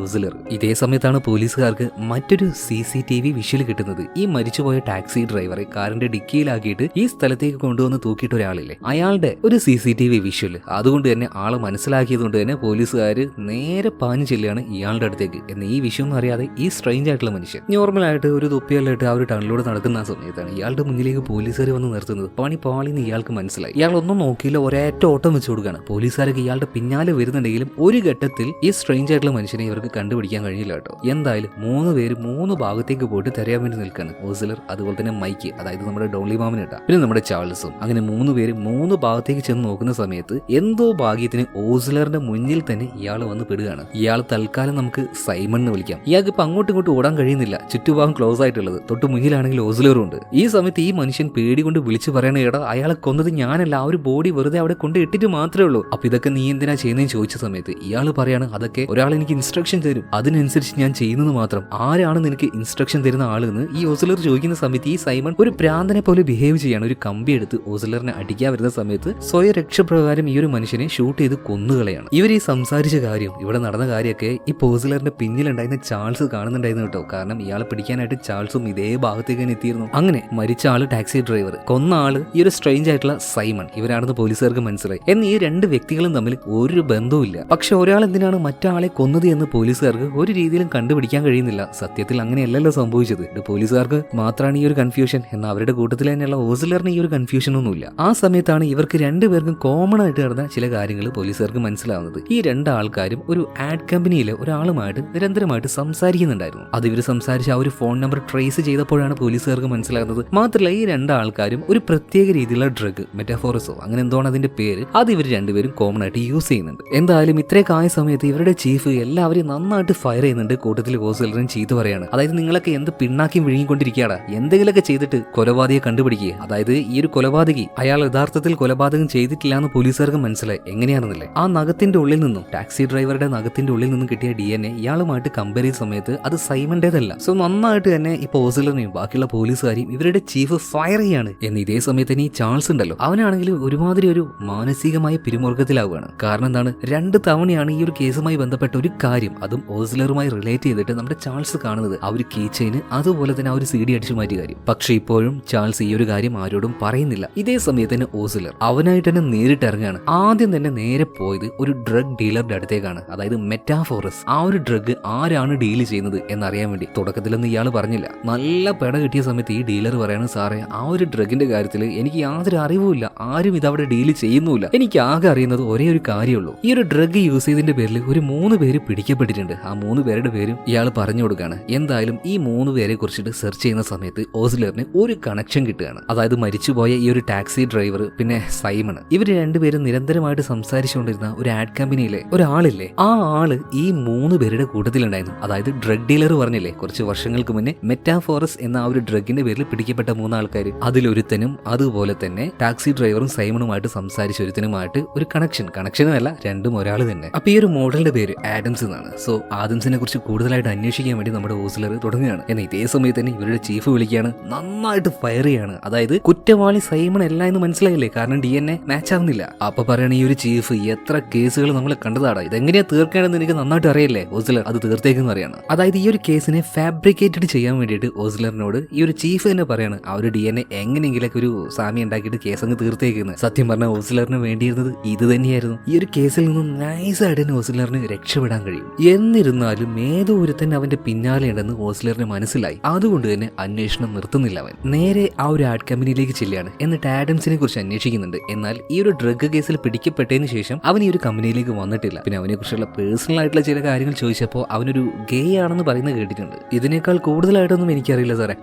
ഓസ്ലർ. ഇതേ സമയത്താണ് പോലീസുകാർക്ക് മറ്റൊരു CCTV വിഷ്വൽ കിട്ടുന്നത്. ഈ മരിച്ചുപോയ ടാക്സി ഡ്രൈവറെ കാറിന്റെ ഡിക്കിയിലാക്കിയിട്ട് ഈ സ്ഥലത്തേക്ക് കൊണ്ടുവന്ന് തൂക്കിയിട്ട് ഒരാളില്ലേ, അയാളുടെ ഒരു CCTV വിഷ്വൽ. അതുകൊണ്ട് തന്നെ ആളെ മനസ്സിലാക്കിയത് കൊണ്ട് തന്നെ പോലീസുകാർ നേരെ പാഞ്ഞു ചെല്ലുകയാണ് ഇയാളുടെ അടുത്തേക്ക്. എന്ന് ഈ വിഷയം അറിയാതെ ഈ സ്ട്രെയിഞ്ച് ആയിട്ടുള്ള മനുഷ്യൻ നോർമലായിട്ട് ഒരു തൊപ്പിയല്ലായിട്ട് ആ ഒരു ടണലിലൂടെ നടക്കുന്ന ആ സമയത്താണ് ഇയാളുടെ മുന്നിലേക്ക് പോലീസുകാർ വന്ന് നിർത്തുന്നത്. പണി പാളിന്ന് ഇയാൾക്ക് മനസ്സിലായി. ഇയാൾ ഒന്നും നോക്കിയില്ല, ഒരേറ്റ ഓട്ടം വെച്ച് കൊടുക്കുകയാണ്. പോലീസുകാരൊക്കെ ഇയാളുടെ പിന്നാലെ വരുന്നുണ്ടെങ്കിലും ഒരു ഘട്ടത്തിൽ ഈ സ്ട്രെയിഞ്ച് ആയിട്ടുള്ള മനുഷ്യനെ ഇവർക്ക് കണ്ടുപിടിക്കാൻ കഴിയില്ല കേട്ടോ. എന്തായാലും 3 പേര് 3 ഭാഗത്തേക്ക് പോയിട്ട് തെരയാൻ വേണ്ടി നിൽക്കാണ്. ഓസ്ലർ, അതുപോലെ തന്നെ മൈക്ക്, അതായത് നമ്മുടെ ഡോൺലി മാമൻ ഇട്ട, പിന്നെ നമ്മുടെ ചാൾസും. അങ്ങനെ 3 പേര് 3 ഭാഗത്തേക്ക് ചെന്ന് നോക്കുന്ന സമയത്ത് എന്തോ ഭാഗ്യത്തിന് ഓസ്ലറിന്റെ മുന്നിൽ തന്നെ ഇയാൾ വന്ന് പെടുകയാണ്. ഇയാൾ തൽക്കാലം നമുക്ക് സൈമൺ എന്ന് വിളിക്കാം. ഇയാൾക്ക് ഇപ്പൊ അങ്ങോട്ടും ഇങ്ങോട്ടും ഓടാൻ കഴിയുന്നില്ല, ചുറ്റുഭാഗം ക്ലോസ് ആയിട്ടുള്ളത്. തൊട്ട് മുന്നിലാണെങ്കിൽ ഓസ്ലറും ഉണ്ട്. ഈ സമയത്ത് ഈ മനുഷ്യൻ പേടി കൊണ്ട് വിളിച്ചു പറയണ, എടാ അയാളെ കൊന്നത് ഞാനല്ല, ആ ഒരു ബോഡി വെറുതെ അവിടെ കൊണ്ട് ഇട്ടിട്ട് മാത്രമേ ഉള്ളൂ. അപ്പൊ ഇതൊക്കെ നീ എന്തിനാ ചെയ്യുന്നതെന്ന് ചോദിച്ച സമയത്ത് ഇയാൾ പറയാണ്, അതൊക്കെ ഒരാൾ എനിക്ക് ഇൻസ്ട്രക്ഷൻ തരും, അതിനനുസരിച്ച് ഞാൻ ചെയ്യുന്നത് മാത്രം. ആരാണ് നിനക്ക് ഇൻസ്ട്രക്ഷൻ തരുന്ന ആളെന്ന് ഈ ഓസ്ലർ ചോദിക്കുന്ന സമയത്ത് ഈ സൈമൺ ഒരു പ്രാന്തനെ പോലെ ബിഹേവ് ചെയ്യാണ്. ഒരു കമ്പി എടുത്ത് ഓസ്ലറിനെ അടിക്കാൻ വരുന്ന സമയത്ത് സ്വയം രക്ഷപ്രകാരം ഈ ഒരു മനുഷ്യനെ ഷൂട്ട് ചെയ്ത് കൊന്നുകളയാണ്. ഇവർ ഈ സംസാരിച്ച കാര്യം, ഇവിടെ നടന്ന കാര്യമൊക്കെ ഈ ഓസ്ലറിന്റെ പിന്നിലുണ്ടായിരുന്ന ചാൾസ് കാണുന്നുണ്ടായിരുന്നു കേട്ടോ. കാരണം ഇയാൾ പിടിക്കാനായിട്ട് ചാൾസും ഇതേ ഭാഗത്തേക്ക് തന്നെ എത്തിയിരുന്നു. അങ്ങനെ മരിച്ച ആള് ടാക്സി ഡ്രൈവർ, കൊന്ന ആള് ഈ ഒരു സ്ട്രേഞ്ച് ആയിട്ടുള്ള സൈമൺ, ഇവരാണെന്ന് പോലീസുകാർക്ക് മനസ്സിലായി. എന്നാൽ ഈ രണ്ട് വ്യക്തികളും തമ്മിൽ ഒരു ബന്ധവുമില്ല. പക്ഷെ ഒരാൾ എന്തിനാണ് മറ്റാളെ കൊന്നത് എന്ന് പോലീസുകാർക്ക് ഒരു രീതിയിലും കണ്ടുപിടിക്കാൻ കഴിയുന്നില്ല. സത്യത്തിൽ അങ്ങനെയല്ലല്ലോ സംഭവിച്ചത്. പോലീസുകാർക്ക് മാത്രമാണ് ഈ ഒരു കൺഫ്യൂഷൻ, എന്നാൽ അവരുടെ കൂട്ടത്തിൽ തന്നെയുള്ള ഓസ്ലറിന് ഈ ഒരു കൺഫ്യൂഷൻ ഒന്നുമില്ല. ആ സമയത്താണ് ഇവർക്ക് രണ്ടുപേർക്കും കോമൺ ആയിട്ട് നടന്ന ചില കാര്യങ്ങൾ പോലീസുകാർക്ക് മനസ്സിലാവുന്നത്. ഈ രണ്ടാൾക്കാരും ഒരു ആഡ് കമ്പനിയിലെ ഒരാളുമായിട്ട് നിരന്തരമായിട്ട് സംസാരിക്കുന്നുണ്ടായിരുന്നു. അത് ഇവർ സംസാരിച്ച ആ ഒരു ഫോൺ നമ്പർ ട്രേസ് ചെയ്തപ്പോഴാണ് പോലീസുകാർക്ക് മനസ്സിലാകുന്നത്. മാത്രമല്ല ഈ രണ്ടാൾക്കാരും ഒരു പ്രത്യേക രീതിയിലുള്ള ഡ്രഗ്, മെറ്റാഫോറസോ അങ്ങനെ എന്തോണ് അതിന്റെ പേര്, അത് ഇവർ രണ്ടുപേരും കോമൺ ആയിട്ട് യൂസ് ചെയ്യുന്നുണ്ട്. എന്തായാലും ഇത്രയൊക്കെ ആയ സമയത്ത് ഇവരുടെ ചീഫ് എല്ലാവരും നന്നായിട്ട് ഫയർ ചെയ്യുന്നുണ്ട്. കൂട്ടത്തിൽ ഓസ്ലറും ചീത്ത പറയാണ്, അതായത് നിങ്ങളൊക്കെ എന്ത് പിണ്ണാക്കി വിഴുങ്ങിക്കൊണ്ടിരിക്കുകയാണ്, എന്തെങ്കിലുമൊക്കെ ചെയ്തിട്ട് കൊലപാതകയെ കണ്ടുപിടിക്കുക. അതായത് ഈ ഒരു കൊലപാതകി അയാൾ യഥാർത്ഥത്തിൽ കൊലപാതകം ചെയ്തിട്ടില്ല എന്ന് പോലീസുകാർക്ക് മനസ്സിലായി. എങ്ങനെയാണെന്നില്ലേ, ആ നഖത്തിന്റെ ഉള്ളിൽ നിന്നും, ടാക്സി ഡ്രൈവറുടെ നഖത്തിന്റെ ഉള്ളിൽ നിന്നും കിട്ടിയ DNA ഇയാളുമായിട്ട് കമ്പയർ ചെയ്ത സമയത്ത് അത് സൈമന്റേതല്ല. സോ നന്നായിട്ട് തന്നെ ഇപ്പൊ ഓസ്ലറിനെയും ബാക്കിയുള്ള പോലീസുകാരെയും ഇവരുടെ ചീഫ് ഫയർ ചെയ്യാണ്. എന്ന് ഇതേ സമയത്ത് തന്നെ ഈ ചാൾസ് ഉണ്ടല്ലോ, അവനാണെങ്കിൽ ഒരുമാതിരി ഒരു മാനസികമായ പിരിമുറുക്കത്തിലാവുകയാണ്. കാരണം എന്താണ്, 2 തവണയാണ് ഈ ഒരു കേസുമായി ബന്ധപ്പെട്ട ഒരു കാര്യം, അതും ഓസ്ലറുമായി റിലേറ്റ് ചെയ്തിട്ട് നമ്മുടെ ചാൾസ് കാണുന്നത് ആ ഒരു കീ ചെയിന്, അതുപോലെ തന്നെ ആ ഒരു CD അടിച്ചു മാറ്റിയ കാര്യം. പക്ഷെ ഇപ്പോഴും ചാൾസ് ഈ ഒരു കാര്യം ആരോടും പറയുന്നില്ല. ഇതേ സമയത്ത് തന്നെ ഓസ്ലർ അവനായിട്ട് തന്നെ നേരിട്ട് ഇറങ്ങുകയാണ്. ആദ്യം തന്നെ നേരെ പോയത് ഒരു ഡ്രഗ് ഡീലറുടെ അടുത്തേക്കാണ്, അതായത് മെറ്റാഫോറസ്. ആ ഒരു ഡ്രഗ് ആരാണ് ഡീൽ ചെയ്യുന്നത് എന്നറിയാൻ വേണ്ടി. തുടക്കത്തിലൊന്നും ഇയാൾ പറഞ്ഞില്ല. നല്ല പെട കിട്ടിയ സമയത്ത് ഈ ഡീലർ പറയാണ്, സാറേ ആ ഒരു ഡ്രഗിന്റെ കാര്യത്തിൽ എനിക്ക് യാതൊരു അറിവുമില്ല, ആരും ഇതവിടെ ഡീൽ ചെയ്യുന്നുമില്ല, എനിക്ക് ആകെ അറിയുന്നത് ഒരേ ഒരു കാര്യമുള്ളൂ, ഈ ഒരു ഡ്രഗ് യൂസ് ചെയ്തതിന്റെ പേരിൽ ഒരു 3 പേര് പിടിക്കപ്പെട്ടിട്ടുണ്ട്. ആ 3 പേരുടെ പേരും ഇയാൾ പറഞ്ഞു കൊടുക്കുകയാണ്. എന്തായാലും ഈ 3 പേരെ കുറിച്ചിട്ട് സെർച്ച് ചെയ്യുന്ന സമയത്ത് ഓസ്ലറിന് ഒരു കണക്ഷൻ കിട്ടുകയാണ്. അതായത് മരിച്ചുപോയ ഈ ഒരു ടാക്സി ഡ്രൈവർ പിന്നെ സൈമൺ, ഇവര് രണ്ടുപേരും നിരന്തരമായിട്ട് സംസാരിച്ചുകൊണ്ടിരുന്ന ഒരു ആഡ് കമ്പനിയിലെ ഒരാളില്ലേ, ആ ആള് ഈ 3 പേരുടെ കൂട്ടത്തിലുണ്ടായിരുന്നു. അതായത് ഡ്രഗ് ഡീലർ പറഞ്ഞില്ലേ കുറച്ച് വർഷങ്ങൾക്ക് മുന്നേ മെറ്റാഫോറസ് എന്ന ആ ഒരു ഡ്രഗിന്റെ പേരിൽ പിടിക്കപ്പെട്ട 3 ആൾക്കാർ, അതിലൊരുത്തനും അതുപോലെ തന്നെ ടാക്സി ഡ്രൈവറും സൈമണുമായിട്ട് സംസാരിച്ച ഒരുത്തനുമായിട്ട് ഒരു കണക്ഷനുമല്ല, രണ്ടും ഒരാൾ തന്നെ. അപ്പൊ ഈ ഒരു മോഡലിന്റെ പേര് ആഡംസ് എന്നാണ്. സോ ആഡംസിനെ കുറിച്ച് കൂടുതലായിട്ട് അന്വേഷിക്കാൻ വേണ്ടി നമ്മുടെ ഓസ്ലർ തുടങ്ങുകയാണ്. എന്നാൽ ഇതേ സമയത്ത് തന്നെ ഇവരുടെ ചീഫ് വിളിക്കുകയാണ്, നന്നായിട്ട് ഫയർ ചെയ്യാണ്. അതായത് കുറ്റവാളി സൈമൺ അല്ല എന്ന് മനസ്സിലായില്ലേ, കാരണം DNA മാച്ച് ആവുന്നില്ല. അപ്പൊ പറയണ ഈ ഒരു ചീഫ് എത്ര കേസുകൾ നമ്മൾ കണ്ടതാടാ, ഇതെങ്ങനെയാ തീർക്കേണ്ടതെന്ന് എനിക്ക് നന്നായിട്ട് അറിയില്ലേ ഓസ്ലർ, അത് തീർത്തേക്കെന്ന് പറയാണ്. അതായത് ഈ ഒരു കേസിനെ ഫാബ്രിക്കേറ്റഡ് ചെയ്യാൻ വേണ്ടിയിട്ട് ഓസ്ലറിനോട് ഈ ഒരു ചീഫ് തന്നെ പറയാണ്, ആ ഒരു DNA എങ്ങനെയെങ്കിലൊക്കെ ഒരു സാമ്യം ഉണ്ടാക്കിയിട്ട് കേസ് അങ്ങ് തീർത്തേക്കുന്നത്. സത്യം പറഞ്ഞ ഓസ്ലറിന് വേണ്ടിയിരുന്നത് ഇത് തന്നെയായിരുന്നു. ഈ ഒരു കേസിൽ നിന്നും നൈസായിട്ട് തന്നെ ഓസ്ലറിന് രക്ഷപ്പെടാൻ കഴിയും. എന്നിരുന്നാലും ഏതോ ഒരുത്തന്നെ അവന്റെ പിന്നാലെ ഉണ്ടെന്ന് ഓസ്ലറിന് മനസ്സിലായി. അതുകൊണ്ട് തന്നെ അന്വേഷണം നിർത്തുന്നില്ല. അവൻ നേരെ ആ ഒരു ആഡ് കമ്പനിയിലേക്ക് ചെല്ലുകയാണ്. എന്നിട്ട് ആഡംസിനെ കുറിച്ച് അന്വേഷിക്കുന്നുണ്ട്. എന്നാൽ ഈ ഒരു ഡ്രഗ് കേസിൽ പിടിക്കപ്പെട്ടതിന് ശേഷം അവൻ ഈ ഒരു കമ്പനിയിലേക്ക് വന്നിട്ടില്ല. പിന്നെ അവനെ കുറിച്ചുള്ള പേഴ്സണൽ ആയിട്ടുള്ള ചില കാര്യങ്ങൾ ചോദിച്ചപ്പോൾ അവനൊരു ഗേ ആണെന്ന് പറയുന്നത് കേട്ടിട്ടുണ്ട്. ഇതിനേക്കാൾ കൂടുതലായിട്ടൊന്നും എനിക്കറിയില്ല സാറേ.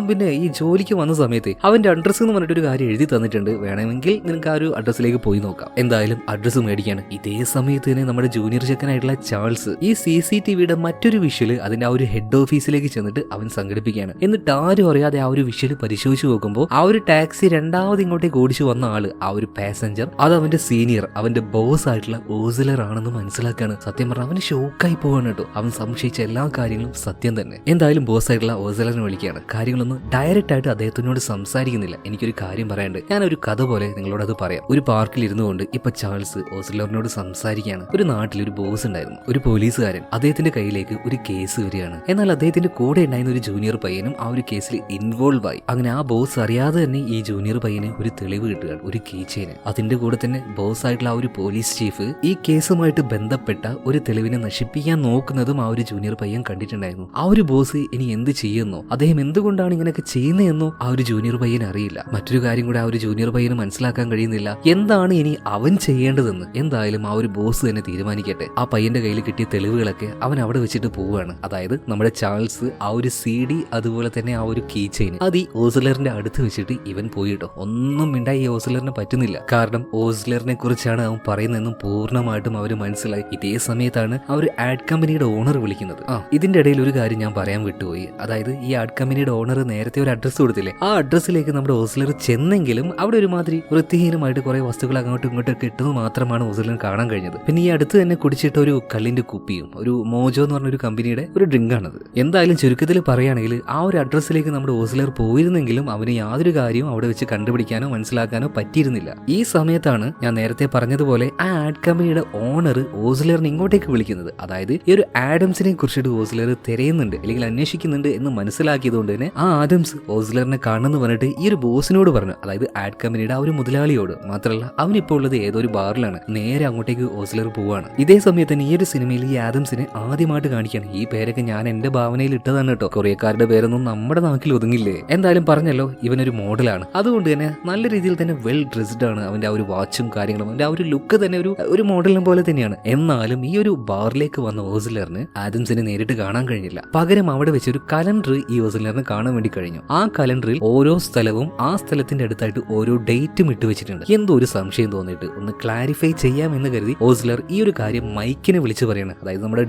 പിന്നെ ഈ ജോലിക്ക് വന്ന സമയത്ത് അവന്റെ അഡ്രസ്സ് എന്ന് പറഞ്ഞിട്ട് ഒരു കാര്യം എഴുതി തന്നിട്ടുണ്ട്, വേണമെങ്കിൽ നിനക്ക് ആ ഒരു അഡ്രസ്സിലേക്ക് പോയി നോക്കാം. എന്തായാലും അഡ്രസ്സ് മേടിക്കാണ്. ഇതേ സമയത്ത് തന്നെ നമ്മുടെ ജൂനിയർ ചെക്കനായിട്ടുള്ള ചാൾസ് ഈ CCTVയുടെ മറ്റൊരു വിഷ്വല് അതിന്റെ ആ ഒരു ഹെഡ് ഓഫീസിലേക്ക് ചെന്നിട്ട് അവൻ സംഘടിപ്പിക്കുകയാണ്. എന്നിട്ട് ആരും അറിയാതെ ആ ഒരു വിഷ്വല് പരിശോധിച്ച് നോക്കുമ്പോൾ ആ ഒരു ടാക്സി രണ്ടാമത് ഇങ്ങോട്ടേക്ക് ഓടിച്ചു വന്ന ആള്, ആ ഒരു പാസഞ്ചർ, അത് അവന്റെ സീനിയർ, അവന്റെ ബോസ് ആയിട്ടുള്ള ഓസ്ലർ ആണെന്ന് മനസ്സിലാക്കാണ്. സത്യം പറഞ്ഞാൽ അവന് ഷോക്കായി പോവാണ് കേട്ടോ. അവൻ സംശയിച്ച എല്ലാ കാര്യങ്ങളും സത്യം തന്നെ. എന്തായാലും ബോസ് ആയിട്ടുള്ള ഓസ്ലറിനെ വിളിക്കുകയാണ്. കാര്യങ്ങളൊന്നും ഡയറക്റ്റ് ആയിട്ട് അദ്ദേഹത്തിനോട് സംസാരിക്കുന്നില്ല. എനിക്കൊരു കാര്യം പറയാനുണ്ട്, ഞാനൊരു കഥ പോലെ നിങ്ങളോട് അത് പറയാം. ഒരു പാർക്കിൽ ഇരുന്നു കൊണ്ട് ഇപ്പൊ ചാൾസ് ഓസ്ലറിനോട് സംസാരിക്കുകയാണ്. ഒരു നാട്ടിൽ ഒരു ബോസ് ഉണ്ടായിരുന്നു, ഒരു പോലീസുകാരൻ. അദ്ദേഹത്തിന്റെ കയ്യിലേക്ക് ഒരു കേസ് വരികയാണ്. എന്നാൽ അദ്ദേഹത്തിന്റെ കൂടെ ഉണ്ടായിരുന്ന ഒരു ജൂനിയർ പയ്യനും ആ ഒരു കേസിൽ ഇൻവോൾവ് ആയി. അങ്ങനെ ആ ബോസ് അറിയാതെ തന്നെ ഈ ജൂനിയർ പയ്യന് ഒരു തെളിവ് കിട്ടുകയാണ്, ഒരു കീ ചെയിന്. അതിന്റെ കൂടെ തന്നെ ബോസ് ആയിട്ടുള്ള ആ ഒരു പോലീസ് ചീഫ് ഈ കേസുമായിട്ട് ബന്ധപ്പെട്ട ഒരു തെളിവിനെ നശിപ്പിക്കാൻ നോക്കുന്നതും ആ ഒരു ജൂനിയർ പയ്യൻ കണ്ടിട്ടുണ്ടായിരുന്നു. ആ ഒരു ബോസ് ഇനി എന്ത് ചെയ്യുന്നോ, അദ്ദേഹം എന്തുകൊണ്ടാണ് ഇങ്ങനെയൊക്കെ ചെയ്യുന്നതെന്നോ ആ ഒരു ജൂനിയർ പയ്യൻ അറിയില്ല. മറ്റൊരു കാര്യം കൂടെ ആ ഒരു ജൂനിയർ പയ്യന് മനസ്സിലാക്കാൻ കഴിയുന്നില്ല, എന്താണ് ഇനി അവൻ ചെയ്യേണ്ടതെന്ന്. എന്തായാലും ആ ഒരു ബോസ് തന്നെ തീരുമാനിക്കട്ടെ. ആ പയ്യന്റെ കയ്യിൽ കിട്ടിയ തെളിവുകളൊക്കെ അവൻ അവിടെ വെച്ചിട്ട് പോവുകയാണ്. അതായത് നമ്മുടെ ചാൾസ് ആ ഒരു CD അതുപോലെ തന്നെ ആ ഒരു കീ ചെയിൻ അത് ഈ ഓസ്ലറിന്റെ അടുത്ത് വെച്ചിട്ട് ഇവൻ പോയിട്ടോ. ഒന്നും മിണ്ടായി ഈ ഓസ്ലറിന് പറ്റുന്നില്ല. കാരണം ഓസ്ലറിനെ കുറിച്ചാണ് അവൻ പറയുന്നതെന്നും പൂർണ്ണമായിട്ടും അവര് മനസ്സിലായി. ഇതേ സമയത്താണ് ആ ഒരു ആഡ് കമ്പനിയുടെ ഓണർ വിളിക്കുന്നത്. ഇതിന്റെ ഇടയിൽ ഒരു കാര്യം ഞാൻ പറയാൻ വിട്ടുപോയി. അതായത് ഈ ആഡ് കമ്പനിയുടെ ഓണർ നേരത്തെ ഒരു അഡ്രസ്സ് കൊടുത്തില്ലേ, ആ അഡ്രസ്സിലേക്ക് നമ്മുടെ ഓസ്ലർ ചെന്നെങ്കിലും അവിടെ ഒരുമാതിരി വൃത്തിഹീനമായിട്ട് കുറെ വസ്തുക്കൾ അങ്ങോട്ടും ഇങ്ങോട്ടും കിട്ടുന്നത് മാത്രമാണ് ഓസ്ലറിന് കാണാൻ കഴിഞ്ഞത്. പിന്നെ ഈ അടുത്ത് തന്നെ കുടിച്ചിട്ട് ഒരു കള്ളിന്റെ കുപ്പിയും ഒരു മോജോ എന്ന് പറഞ്ഞ ഒരു കമ്പനിയുടെ ഒരു ഡ്രിങ്ക് ആണത്. എന്തായാലും ചുരുക്കത്തിൽ പറയുകയാണെങ്കിൽ ആ ഒരു അഡ്രസ്സിലേക്ക് നമ്മുടെ ഓസ്ലർ പോയിരുന്നെങ്കിലും അവന് യാതൊരു കാര്യവും അവിടെ വെച്ച് കണ്ടുപിടിക്കാനോ മനസ്സിലാക്കാനോ പറ്റിയിരുന്നില്ല. ഈ സമയത്താണ് ഞാൻ നേരത്തെ പറഞ്ഞതുപോലെ ആ ആഡ് കമ്പനിയുടെ ഓണർ ഓസ്ലറിനെ ഇങ്ങോട്ടേക്ക് വിളിക്കുന്നത്. അതായത് ഈ ഒരു ആഡംസിനെ കുറിച്ചിട്ട് ഓസ്ലർ തിരയുന്നുണ്ട്, അല്ലെങ്കിൽ അന്വേഷിക്കുന്നുണ്ട് എന്ന് മനസ്സിലാക്കിയതുകൊണ്ട് തന്നെ ആ ആദംസ് ഓസ്ലറിനെ കാണണമെന്ന് പറഞ്ഞിട്ട് ഈ ഒരു ബോസിനോട് പറഞ്ഞു, അതായത് ആഡ് കമ്പനിയുടെ ആ ഒരു മുതലാളിയോട്. മാത്രമല്ല അവനിപ്പോൾ ഉള്ളത് ഏതൊരു ബാറിലാണ്. നേരെ അങ്ങോട്ടേക്ക് ഓസ്ലർ പോവാണ്. ഇതേ സമയത്ത് തന്നെ ഈ ഒരു സിനിമയിൽ ഈ ആദംസിനെ ആദ്യമായിട്ട് കാണിക്കുകയാണ്. ഈ പേരൊക്കെ ഞാൻ എന്റെ ഭാവനയിൽ ഇട്ടതാണ് കേട്ടോ, കൊറിയക്കാരുടെ പേരൊന്നും നമ്മുടെ നാക്കിൽ ഒതുങ്ങില്ലേ. എന്തായാലും പറഞ്ഞല്ലോ ഇവനൊരു മോഡലാണ്, അതുകൊണ്ട് തന്നെ നല്ല രീതിയിൽ തന്നെ വെൽ ഡ്രസ്ഡ് ആണ്. അവന്റെ ആ ഒരു വാച്ചും കാര്യങ്ങളും അവന്റെ ആ ഒരു ലുക്ക് തന്നെ ഒരു മോഡലിനെ പോലെ തന്നെയാണ്. എന്നാലും ഈ ഒരു ബാറിലേക്ക് വന്ന ഓസ്ലറിന് ആദംസിനെ നേരിട്ട് കാണാൻ കഴിഞ്ഞില്ല. പകരം അവിടെ വെച്ച് ഒരു കലണ്ടർ ഈ ഓസ്ലറിന് കാണാൻ വേണ്ടി കഴിഞ്ഞു. ആ കലണ്ടറിൽ ഓരോ സ്ഥലവും ആ സ്ഥലത്തിന്റെ അടുത്തായിട്ട് ഓരോ ഡേറ്റും ഇട്ട് വെച്ചിട്ടുണ്ട്. എന്തോ ഒരു സംശയം തോന്നിയിട്ട് ഒന്ന് ക്ലാരിഫൈ ചെയ്യാമെന്ന് കരുതി ഓസ്ലർ ഈ ഒരു കാര്യം മൈക്കിനെ വിളിച്ചു പറയണം, അതായത് നമ്മുടെ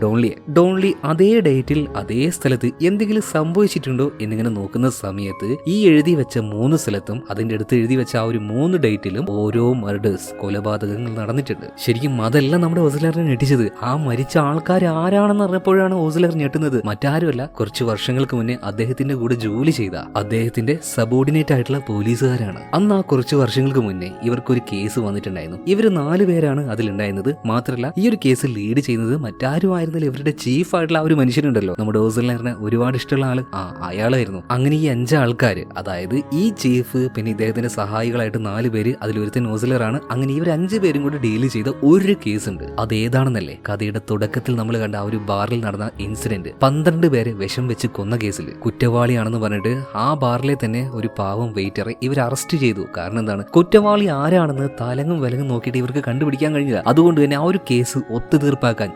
ഡോൺലി അതേ ഡേറ്റിൽ അതേ സ്ഥലത്ത് എന്തെങ്കിലും സംഭവിച്ചിട്ടുണ്ടോ എന്നിങ്ങനെ നോക്കുന്ന സമയത്ത് ഈ എഴുതി വെച്ച 3 സ്ഥലത്തും അതിന്റെ അടുത്ത് എഴുതി വെച്ച ആ ഒരു 3 ഡേറ്റിലും ഓരോ മർഡേഴ്സ്, കൊലപാതകങ്ങൾ നടന്നിട്ടുണ്ട്. ശരിക്കും അതെല്ലാം നമ്മുടെ ഓസ്ലറിനെ ഞെട്ടിച്ചത്. ആ മരിച്ച ആൾക്കാർ ആരാണെന്ന് അറിഞ്ഞപ്പോഴാണ് ഓസ്ലർ ഞെട്ടുന്നത്. മറ്റാരുമല്ല, കുറച്ച് വർഷങ്ങൾക്ക് മുന്നേ അദ്ദേഹത്തിന്റെ കൂടെ ജോലി ചെയ്ത അദ്ദേഹത്തിന്റെ സബോർഡിനേറ്റ് ആയിട്ടുള്ള പോലീസുകാരാണ്. അന്ന് ആ കുറച്ച് വർഷങ്ങൾക്ക് മുന്നേ ഇവർക്കൊരു കേസ് വന്നിട്ടുണ്ടായിരുന്നു. ഇവര് 4 പേരാണ് അതിലുണ്ടായിരുന്നത്. മാത്രമല്ല ഈ ഒരു കേസ് ലീഡ് ചെയ്യുന്നത് മറ്റാരും ആയിരുന്നില്ല, ഇവരുടെ ചീഫ് ആയിട്ടുള്ള ആ ഒരു മനുഷ്യനുണ്ടല്ലോ, നമ്മുടെ ഓസ്ലറിനെ ഒരുപാട് ഇഷ്ടമുള്ള ആള്, അയാളായിരുന്നു. അങ്ങനെ ഈ 5 ആൾക്കാര്, അതായത് ഈ ചീഫ് പിന്നെ ഇദ്ദേഹത്തിന്റെ സഹായികളായിട്ട് 4 പേര്, അതിലൊരുത്തൻ ഓസ്ലറാണ്. അങ്ങനെ ഇവർ 5 പേരും കൂടി ഡീൽ ചെയ്ത ഒരു കേസ് ഉണ്ട്. അതേതാണെന്നല്ലേ, കഥയുടെ തുടക്കത്തിൽ നമ്മൾ കണ്ട ആ ഒരു ബാറിൽ നടന്ന ഇൻസിഡന്റ്, 12 പേരെ വിഷം വെച്ച് കൊന്ന കേസിൽ കുറ്റവാളിയാണെന്ന് പറഞ്ഞിട്ട് ആ ബാറിലെ തന്നെ ഒരു പാവം വെയിറ്ററെ ഇവർ അറസ്റ്റ് ചെയ്തു. കാരണം എന്താണ്, കുറ്റവാളി ആരാണെന്ന് തലങ്ങും വിലങ്ങും നോക്കിയിട്ട് ഇവർക്ക് കണ്ടുപിടിക്കാൻ കഴിഞ്ഞില്ല. അതുകൊണ്ട് തന്നെ ആ ഒരു കേസ്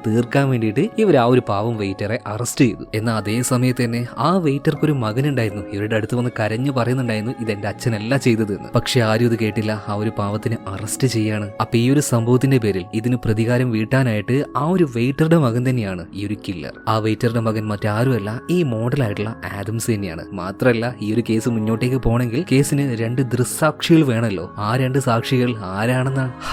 തീർക്കാൻ വേണ്ടിയിട്ട് ഇവർ ആ ഒരു പാവം വെയിറ്ററെ അറസ്റ്റ് ചെയ്തു. എന്നാൽ അതേ സമയത്ത് തന്നെ ആ വെയിറ്റർക്ക് ഒരു മകനുണ്ടായിരുന്നു. ഇവരുടെ അടുത്ത് വന്ന് കരഞ്ഞു പറയുന്നുണ്ടായിരുന്നു, ഇതെന്റെ അച്ഛനല്ല ചെയ്തതെന്ന്. പക്ഷെ ആരും ഇത് കേട്ടില്ല. ആ ഒരു പാവത്തിനെ അറസ്റ്റ് ചെയ്യാണ്. അപ്പൊ ഈ ഒരു സംഭവത്തിന്റെ പേരിൽ ഇതിന് പ്രതികാരം വീട്ടാനായിട്ട് ആ ഒരു വെയിറ്ററുടെ മകൻ തന്നെയാണ് ഈ ഒരു കില്ലർ. ആ വെയിറ്ററുടെ മകൻ മറ്റാരുമല്ല, ഈ മോഡലായിട്ടുള്ള ആദംസ് തന്നെയാണ്. മാത്രമല്ല ഈ ഒരു കേസ് മുന്നോട്ടേക്ക് പോകണമെങ്കിൽ കേസിന് 2 ദൃക്സാക്ഷികൾ വേണമല്ലോ. ആ 2 സാക്ഷികൾ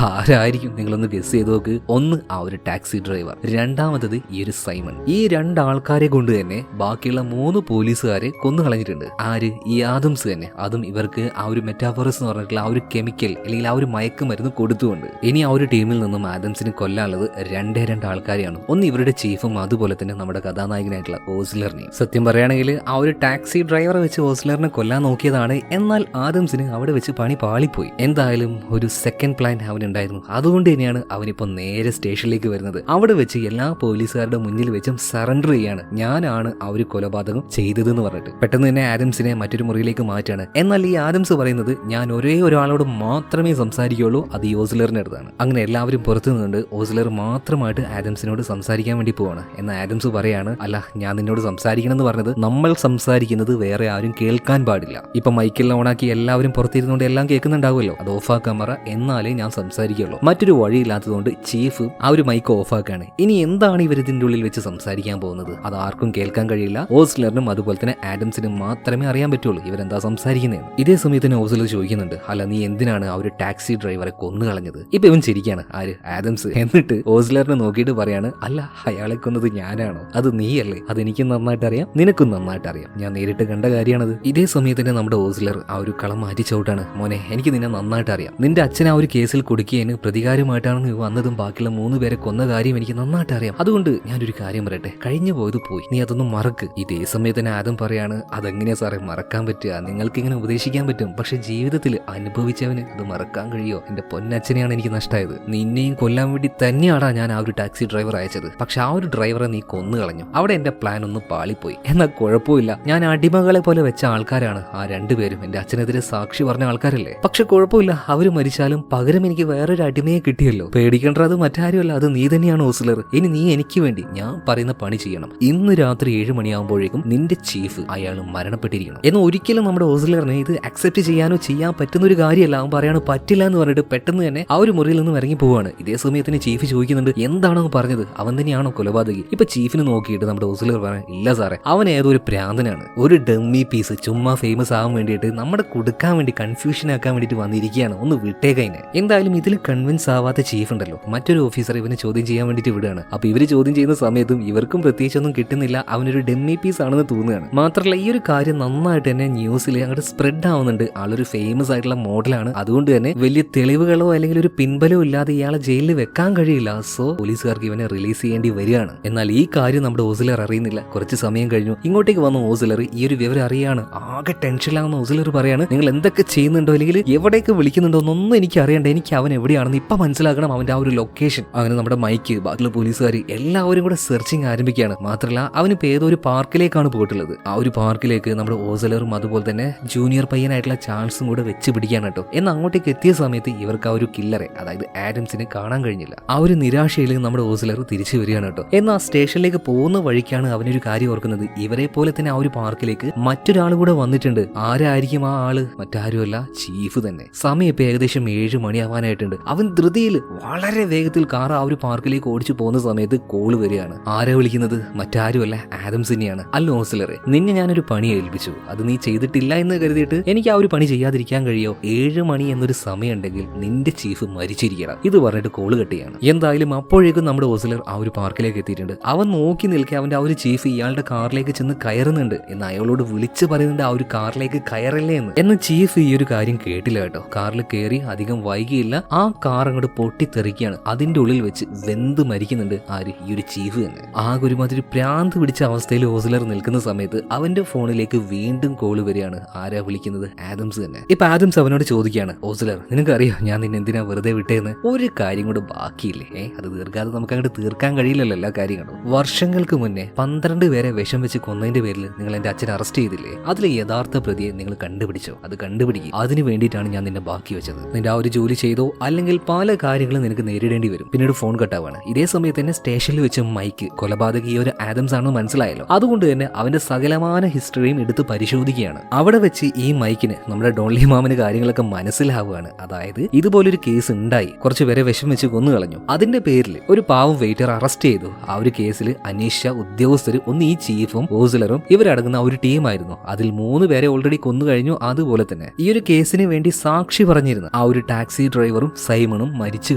ആരായിരിക്കും നിങ്ങളൊന്ന് ഗസ് ചെയ്ത് നോക്ക്. ഒന്ന് ആ ഒരു ടാക്സി ഡ്രൈവർ, രണ്ടാമത്തത് ഈ ഒരു സൈമൺ. ഈ 2 ആൾക്കാരെ കൊണ്ട് തന്നെ ബാക്കിയുള്ള 3 പോലീസുകാരെ കൊന്നു കളഞ്ഞിട്ടുണ്ട്. ആര്? ഈ ആദംസ് തന്നെ. അതും ഇവർക്ക് ആ ഒരു മെറ്റാഫോറസ് എന്ന് പറഞ്ഞിട്ടുള്ള ആ ഒരു കെമിക്കൽ അല്ലെങ്കിൽ ആ ഒരു മയക്കുമരുന്ന് കൊടുത്തുകൊണ്ട്. ഇനി ആ ഒരു ടീമിൽ നിന്നും ആദംസിന് കൊല്ലാനുള്ളത് 2 ആൾക്കാരെയാണ്. ഒന്ന് ഇവരുടെ ചീഫും അതുപോലെ തന്നെ നമ്മുടെ കഥാനായകനായിട്ടുള്ള ഓസ്ലറിനെയും. സത്യം പറയുകയാണെങ്കിൽ ആ ഒരു ടാക്സി ഡ്രൈവറെ വെച്ച് ഓസ്ലറിനെ കൊല്ലാൻ നോക്കിയതാണ്. എന്നാൽ ആദംസിന് അവിടെ വെച്ച് പണി പാളിപ്പോയി. എന്തായാലും ഒരു സെക്കൻഡ് പ്ലാൻ അവനുണ്ടായിരുന്നു. അതുകൊണ്ട് തന്നെയാണ് അവനിപ്പോ നേരെ സ്റ്റേഷനിലേക്ക് വരുന്നത്. അവിടെ വെച്ച് എല്ലാ പോലീസുകാരുടെ മുന്നിൽ വെച്ചും സറണ്ടർ ചെയ്യാണ്, ഞാനാണ് ആ ഒരു കൊലപാതകം ചെയ്തതെന്ന് പറഞ്ഞിട്ട്. പെട്ടെന്ന് തന്നെ ആദംസിനെ മറ്റൊരു മുറിയിലേക്ക് മാറ്റാണ്. എന്നാൽ ഈ ആദംസ് പറയുന്നത്, ഞാൻ ഒരേ ഒരാളോട് മാത്രമേ സംസാരിക്കുകയുള്ളൂ, അത് ഈ ഓസ്ലറിന്റെ അടുത്താണ്. അങ്ങനെ എല്ലാവരും പുറത്തു നിന്നുകൊണ്ട് ഓസ്ലർ മാത്രമായിട്ട് ആദംസിനോട് സംസാരിക്കാൻ വേണ്ടി പോവാണ്. എന്നാൽ ആദംസ് പറയാണ്, അല്ല ഞാൻ നിന്നോട് സംസാരിക്കണം എന്ന് പറഞ്ഞത് നമ്മൾ സംസാരിക്കുന്നത് വേറെ ആരും കേൾക്കാൻ പാടില്ല. ഇപ്പൊ മൈക്കെല്ലാം ഓണാക്കി എല്ലാവരും പുറത്തിരുന്നുകൊണ്ട് എല്ലാം കേൾക്കുന്നുണ്ടാവുമല്ലോ, അത് ഓഫാക്കാൻ പറ, എന്നാലേ ഞാൻ സംസാരിക്കുള്ളൂ. മറ്റൊരു വഴിയില്ലാത്തതുകൊണ്ട് ചീഫ് ആ ഒരു മൈക്ക് ഓഫാക്കാണ്. ഇനി എന്താണ് ഇവർ ഇതിന്റെ ഉള്ളിൽ വെച്ച് സംസാരിക്കാൻ പോകുന്നത് അത് ആർക്കും കേൾക്കാൻ കഴിയില്ല. ഓസ്ലറിനും അതുപോലെ തന്നെ ആഡംസിനും മാത്രമേ അറിയാൻ പറ്റുള്ളൂ ഇവരെന്താ സംസാരിക്കുന്നതെന്ന്. ഇതേ സമയത്ത് തന്നെ ഓസ്ലർ ചോദിക്കുന്നുണ്ട്, അല്ല നീ എന്തിനാണ് ആ ഒരു ടാക്സി ഡ്രൈവറെ കൊന്നു കളഞ്ഞത്? ഇപ്പൊ ഇവൻ ചിരിക്കാണ്, ആര്? ആദംസ്. എന്നിട്ട് ഓസ്ലറിനെ നോക്കിയിട്ട് പറയാണ്, അല്ല അയാളെ കൊന്നത് ഞാനാണോ? അത് നീയല്ലേ? അതെനിക്കും നന്നായിട്ട് അറിയാം, നിനക്കും നന്നായിട്ട് അറിയാം, ഞാൻ നേരിട്ട് കണ്ട കാര്യമാണത്. ഇതേ സമയത്ത് തന്നെ നമ്മുടെ ഓസ്ലർ ആ ഒരു കളം മാറ്റി ചവിട്ടാണ്, മോനെ എനിക്ക് നിന്നെ നന്നായിട്ട് അറിയാം, നിന്റെ അച്ഛൻ ആ ഒരു കേസിൽ കുടുക്കിയതിന് പ്രതികാരമായിട്ടാണ് നീ വന്നതും ബാക്കിയുള്ള 3 പേരെ കൊന്ന കാര്യം എനിക്ക് നന്നായിട്ട് അറിയാം. അതുകൊണ്ട് ഞാനൊരു കാര്യം പറയട്ടെ, കഴിഞ്ഞു പോയത് പോയി, നീ അതൊന്നും മറക്ക്. ഇതേ സമയത്ത് തന്നെ ആദം പറയാണ്, അതെങ്ങനെയാ സാറേ മറക്കാൻ പറ്റുക? നിങ്ങൾക്ക് ഇങ്ങനെ ഉപദേശിക്കാൻ പറ്റും, പക്ഷെ ജീവിതത്തിൽ അനുഭവിച്ചവന് അത് മറക്കാൻ കഴിയോ? എന്റെ പൊന്നച്ഛനെയാണ് എനിക്ക് നഷ്ടമായത്. നിന്നെയും കൊല്ലാൻ വേണ്ടി തന്നെയാടാ ഞാൻ ആ ഒരു ടാക്സി ഡ്രൈവർ അയച്ചത്. പക്ഷെ ആ ഒരു ഡ്രൈവറെ നീ കൊന്നു കളഞ്ഞു. അവിടെ എന്റെ പ്ലാൻ ഒന്ന് പാളിപ്പോയി. എന്നാൽ കുഴപ്പമില്ല, ഞാൻ അടിമകളെ പോലെ വെച്ച ആൾക്കാരാണ് ആ 2 പേരും. എന്റെ അച്ഛനെതിരെ സാക്ഷി പറഞ്ഞ ആൾക്കാരല്ലേ. പക്ഷെ കുഴപ്പമില്ല, അവര് മരിച്ചാലും പകരം എനിക്ക് വേറൊരു അടിമയെ കിട്ടിയല്ലോ. പേടിക്കേണ്ടത് അത് മറ്റാരുമല്ല, അത് നീ തന്നെയാണ് ഓസ്ലർ. ഇനി നീ എനിക്ക് വേണ്ടി ഞാൻ പറയുന്ന പണി ചെയ്യണം. ഇന്ന് രാത്രി 7 മണിയാകുമ്പോഴേക്കും നിന്റെ ചീഫ് അയാൾ മരണപ്പെട്ടിരിക്കണം. എന്നാൽ ഒരിക്കലും നമ്മുടെ ഓസ്ലറിനെ ഇത് അക്സെപ്റ്റ് ചെയ്യാനോ ചെയ്യാൻ പറ്റുന്ന ഒരു കാര്യമല്ല. അവൻ പറയാണ് പറ്റില്ല എന്ന് പറഞ്ഞിട്ട് പെട്ടെന്ന് തന്നെ ആ ഒരു മുറിയിൽ നിന്ന് ഇറങ്ങി പോവാണ്. ഇതേ സമയത്തിന് ചീഫ് ചോദിക്കുന്നുണ്ട്, എന്താണോ പറഞ്ഞത്, അവൻ തന്നെയാണോ കൊലപാതകി? ഇപ്പൊ ചീഫിന് നോക്കിയിട്ട് നമ്മുടെ ഓസ്ലർ പറയാൻ, ഇല്ല സാറേ, അവൻ ഏതോ ഒരു പ്രാന്തനാണ്, ഒരു ഡമ്മി പീസ്, ചുമ്മാ ഫേമസ് ആവാൻ വേണ്ടിയിട്ട് നമ്മുടെ കൊടുക്കാൻ വേണ്ടി കൺഫ്യൂഷൻ ആക്കാൻ വേണ്ടിയിട്ട് വന്നിരിക്കുകയാണ്, ഒന്ന് വിട്ടേക്കതിനെ. എന്തായാലും ഇതിൽ കൺവിൻസ് ആവാത്ത ചീഫ് ഉണ്ടല്ലോ, മറ്റൊരു ഓഫീസർ ഇവനെ ചോദ്യം ചെയ്യാൻ വേണ്ടിയിട്ട് വിടുകയാണ്. അപ്പൊ ഇവര് ചോദ്യം ചെയ്യുന്ന സമയത്തും ഇവർക്കും പ്രത്യേകിച്ചൊന്നും കിട്ടുന്നില്ല, അവനൊരു ഡമ്മി പീസ് ആണെന്ന് തോന്നുകയാണ്. മാത്രമല്ല ഈ ഒരു കാര്യം നന്നായിട്ട് തന്നെ ന്യൂസിൽ അങ്ങോട്ട് സ്പ്രെഡ് ആവുന്നുണ്ട്. ആളൊരു ഫേമസ് ആയിട്ടുള്ള മോഡലാണ്, അതുകൊണ്ട് തന്നെ വലിയ തെളിവുകളോ അല്ലെങ്കിൽ ഒരു പിൻബലോ ഇല്ലാതെ ഇയാളെ ജയിലിൽ വെക്കാൻ കഴിയില്ല. സോ പോലീസുകാർക്ക് ഇവനെ റിലീസ് ചെയ്യേണ്ടി വരികയാണ്. എന്നാൽ ഈ കാര്യം നമ്മുടെ ഓസ്ലർ അറിയുന്നില്ല. കുറച്ച് സമയം കഴിഞ്ഞു. ഇങ്ങോട്ടേക്ക് വന്ന ഓസിലർ ഈ ഒരു വിവരം അറിയാണ്. ആകെ ടെൻഷനിലാകുന്ന ഓസിലർ പറയാണ്, നിങ്ങൾ എന്തൊക്കെ ചെയ്യുന്നുണ്ടോ അല്ലെങ്കിൽ എവിടേക്ക് വിളിക്കുന്നുണ്ടോ എന്നൊന്നും എനിക്ക് അറിയണ്ട, എനിക്ക് അവൻ എവിടെയാണെന്ന് ഇപ്പൊ മനസ്സിലാക്കണം, അവന്റെ ആ ഒരു ലൊക്കേഷൻ. അങ്ങനെ നമ്മുടെ മൈക്ക്, ബാക്കിയുള്ള പോലീസുകാർ എല്ലാവരും കൂടെ സെർച്ചിങ് ആരംഭിക്കുകയാണ്. മാത്രമല്ല അവനിപ്പോ ഏതോ ഒരു പാർക്കിലേക്കാണ് പോയിട്ടുള്ളത്. ആ ഒരു പാർക്കിലേക്ക് നമ്മുടെ ഓസിലറും അതുപോലെ തന്നെ ജൂനിയർ പയ്യനായിട്ടുള്ള ചാൾസും കൂടെ വെച്ച് പിടിക്കാൻ കേട്ടോ. എന്നാൽ അങ്ങോട്ടേക്ക് എത്തിയ സമയത്ത് ഇവർക്ക് ആ ഒരു കില്ലറെ, അതായത് ആഡംസിനെ കാണാൻ കഴിഞ്ഞില്ല. ആ ഒരു നിരാശയിൽ നമ്മുടെ ഓസിലർ തിരിച്ചു വരികയാണ് കേട്ടോ. എന്നാൽ സ്റ്റേഷനിലേക്ക് പോകുന്ന വഴിക്കാണ് അവനൊരു കാര്യം ഓർക്കുന്നത്. ഇവരെ പോലെ തന്നെ ആ ഒരു പാർക്കിലേക്ക് മറ്റൊരാൾ കൂടെ വന്നിട്ടുണ്ട്. ആരായിരിക്കും ആ ആള്? മറ്റാരുമല്ല, ചീഫ് തന്നെ. സമയം ഇപ്പൊ ഏകദേശം 7 മണിയാവാനായിട്ടുണ്ട്. അവൻ ധൃതിയിൽ വളരെ വേഗത്തിൽ കാർ ആ ഒരു പാർക്കിലേക്ക് ഓടിച്ചു പോകുന്ന സമയത്ത് കോള് വരികയാണ്. ആരാ വിളിക്കുന്നത്? മറ്റാരുമല്ല, ആഡംസ് തന്നെയാണ്. അല്ല ഓസിലറെ, നിന്നെ ഞാനൊരു പണി ഏൽപ്പിച്ചു, അത് നീ ചെയ്തിട്ടില്ല എന്ന് കരുതിയിട്ട് എനിക്ക് ആ ഒരു പണി ചെയ്യാതിരിക്കാൻ കഴിയോ? 7 മണി എന്നൊരു സമയം ഉണ്ടെങ്കിൽ നിന്റെ ചീഫ് മരിച്ചിരിക്കണം. ഇത് പറഞ്ഞിട്ട് കോള് കെട്ടിയാണ്. എന്തായാലും അപ്പോഴേക്കും നമ്മുടെ ഓസിലർ ആ ഒരു പാർക്കിലേക്ക് എത്തിയിട്ടുണ്ട്. അവൻ നോക്കി നിൽക്കെ അവന്റെ ആ ഒരു ചീഫ് ഇയാളുടെ കാറിലേക്ക് ചെന്ന് കയറുന്നുണ്ട്. എന്ന് അയാളോട് വിളിച്ചു പറയുന്നുണ്ട് ആ ഒരു കാറിലേക്ക് കയറല്ലേ എന്ന്. എന്നാൽ ചീഫ് ഈ ഒരു കാര്യം കേട്ടില്ല കേട്ടോ. കാറിൽ കയറി അധികം വൈകിയില്ല, ആ കാർ അങ്ങോട്ട് പൊട്ടിത്തെറിക്കുകയാണ്. അതിന്റെ ഉള്ളിൽ വെച്ച് വെന്ത് മരിക്കുന്നുണ്ട് ആര്? ഈ ഒരു ചീഫ് തന്നെ. ആകെ ഒരുമാതിരി പ്രാന്ത് പിടിച്ച അവസ്ഥയിൽ ഓസിലർ നിൽക്കുന്ന സമയത്ത് അവന്റെ ഫോണിലേക്ക് വീണ്ടും കോള് വരികയാണ്. ആരാ വിളിക്കുന്നത്? ആഡംസ് തന്നെ. ഇപ്പൊ ആഡംസ് അവനോട് ചോദിക്കുകയാണ്, ഓസിലർ നിനക്കറിയോ ഞാൻ നിന്നെ എന്തിനാ വെറുതെ വിട്ടേന്ന്? ഒരു കാര്യം കൂടെ ബാക്കിയില്ലേ? അത് തീർക്കാതെ നമുക്ക് അങ്ങോട്ട് തീർക്കാൻ കഴിയില്ലല്ലോ എല്ലാ കാര്യങ്ങളും. വർഷങ്ങൾക്ക് മുന്നേ 12 പേരെ വിഷം വെച്ച് കൊന്നതിന്റെ പേരിൽ നിങ്ങൾ എന്റെ അച്ഛനെ അറസ്റ്റ് ചെയ്തില്ലേ? അതിലെ യഥാർത്ഥ പ്രതിയെ നിങ്ങൾ കണ്ടുപിടിച്ചോ? അത് കണ്ടുപിടിക്കും. അതിന് വേണ്ടിയിട്ടാണ് ഞാൻ നിന്നെ ബാക്കി വെച്ചത്. നിന്റെ ആ ഒരു ജോലി ചെയ്തോ, അല്ലെങ്കിൽ പല കാര്യങ്ങളും നിനക്ക് നേരിടേണ്ടി വരും. പിന്നീട് ഫോൺ കട്ടാവാണ്. ഇതേ സമയത്ത് തന്നെ സ്റ്റേഷനിൽ വെച്ച് മൈക്ക് കൊലപാതകി ഈ ഒരു ആഡംസ് ആണെന്ന് മനസ്സിലായല്ലോ. അതുകൊണ്ട് തന്നെ അവന്റെ സകലമാന ഹിസ്റ്ററിയും എടുത്ത് പരിശോധിക്കുകയാണ്. അവിടെ വെച്ച് ഈ മൈക്കിന് നമ്മുടെ ഡോൺലി മാമന് കാര്യങ്ങളൊക്കെ മനസ്സിലാവുകയാണ്. അതായത് ഇതുപോലൊരു കേസ് ഉണ്ടായി, കുറച്ച് പേരെ വിഷം വെച്ച് കൊന്നു കളഞ്ഞു. അതിന്റെ പേരിൽ ഒരു പാവം വെയിറ്റർ അറസ്റ്റ് ചെയ്തു. ആ ഒരു കേസിൽ അന്വേഷിച്ച ഉദ്യോഗസ്ഥർ ഒന്ന് ഈ ചീഫും ഓസിലറും ഇവരടങ്ങുന്ന ഒരു ടീമായിരുന്നു. അതിൽ 3 പേരെ ഓൾറെഡി കൊന്നു കഴിഞ്ഞു. അതുപോലെ തന്നെ ഈ ഒരു കേസിന് വേണ്ടി സാക്ഷി പറഞ്ഞിരുന്ന ആ ഒരു ടാക്സി ഡ്രൈവറും സൈമണും മരിച്ചു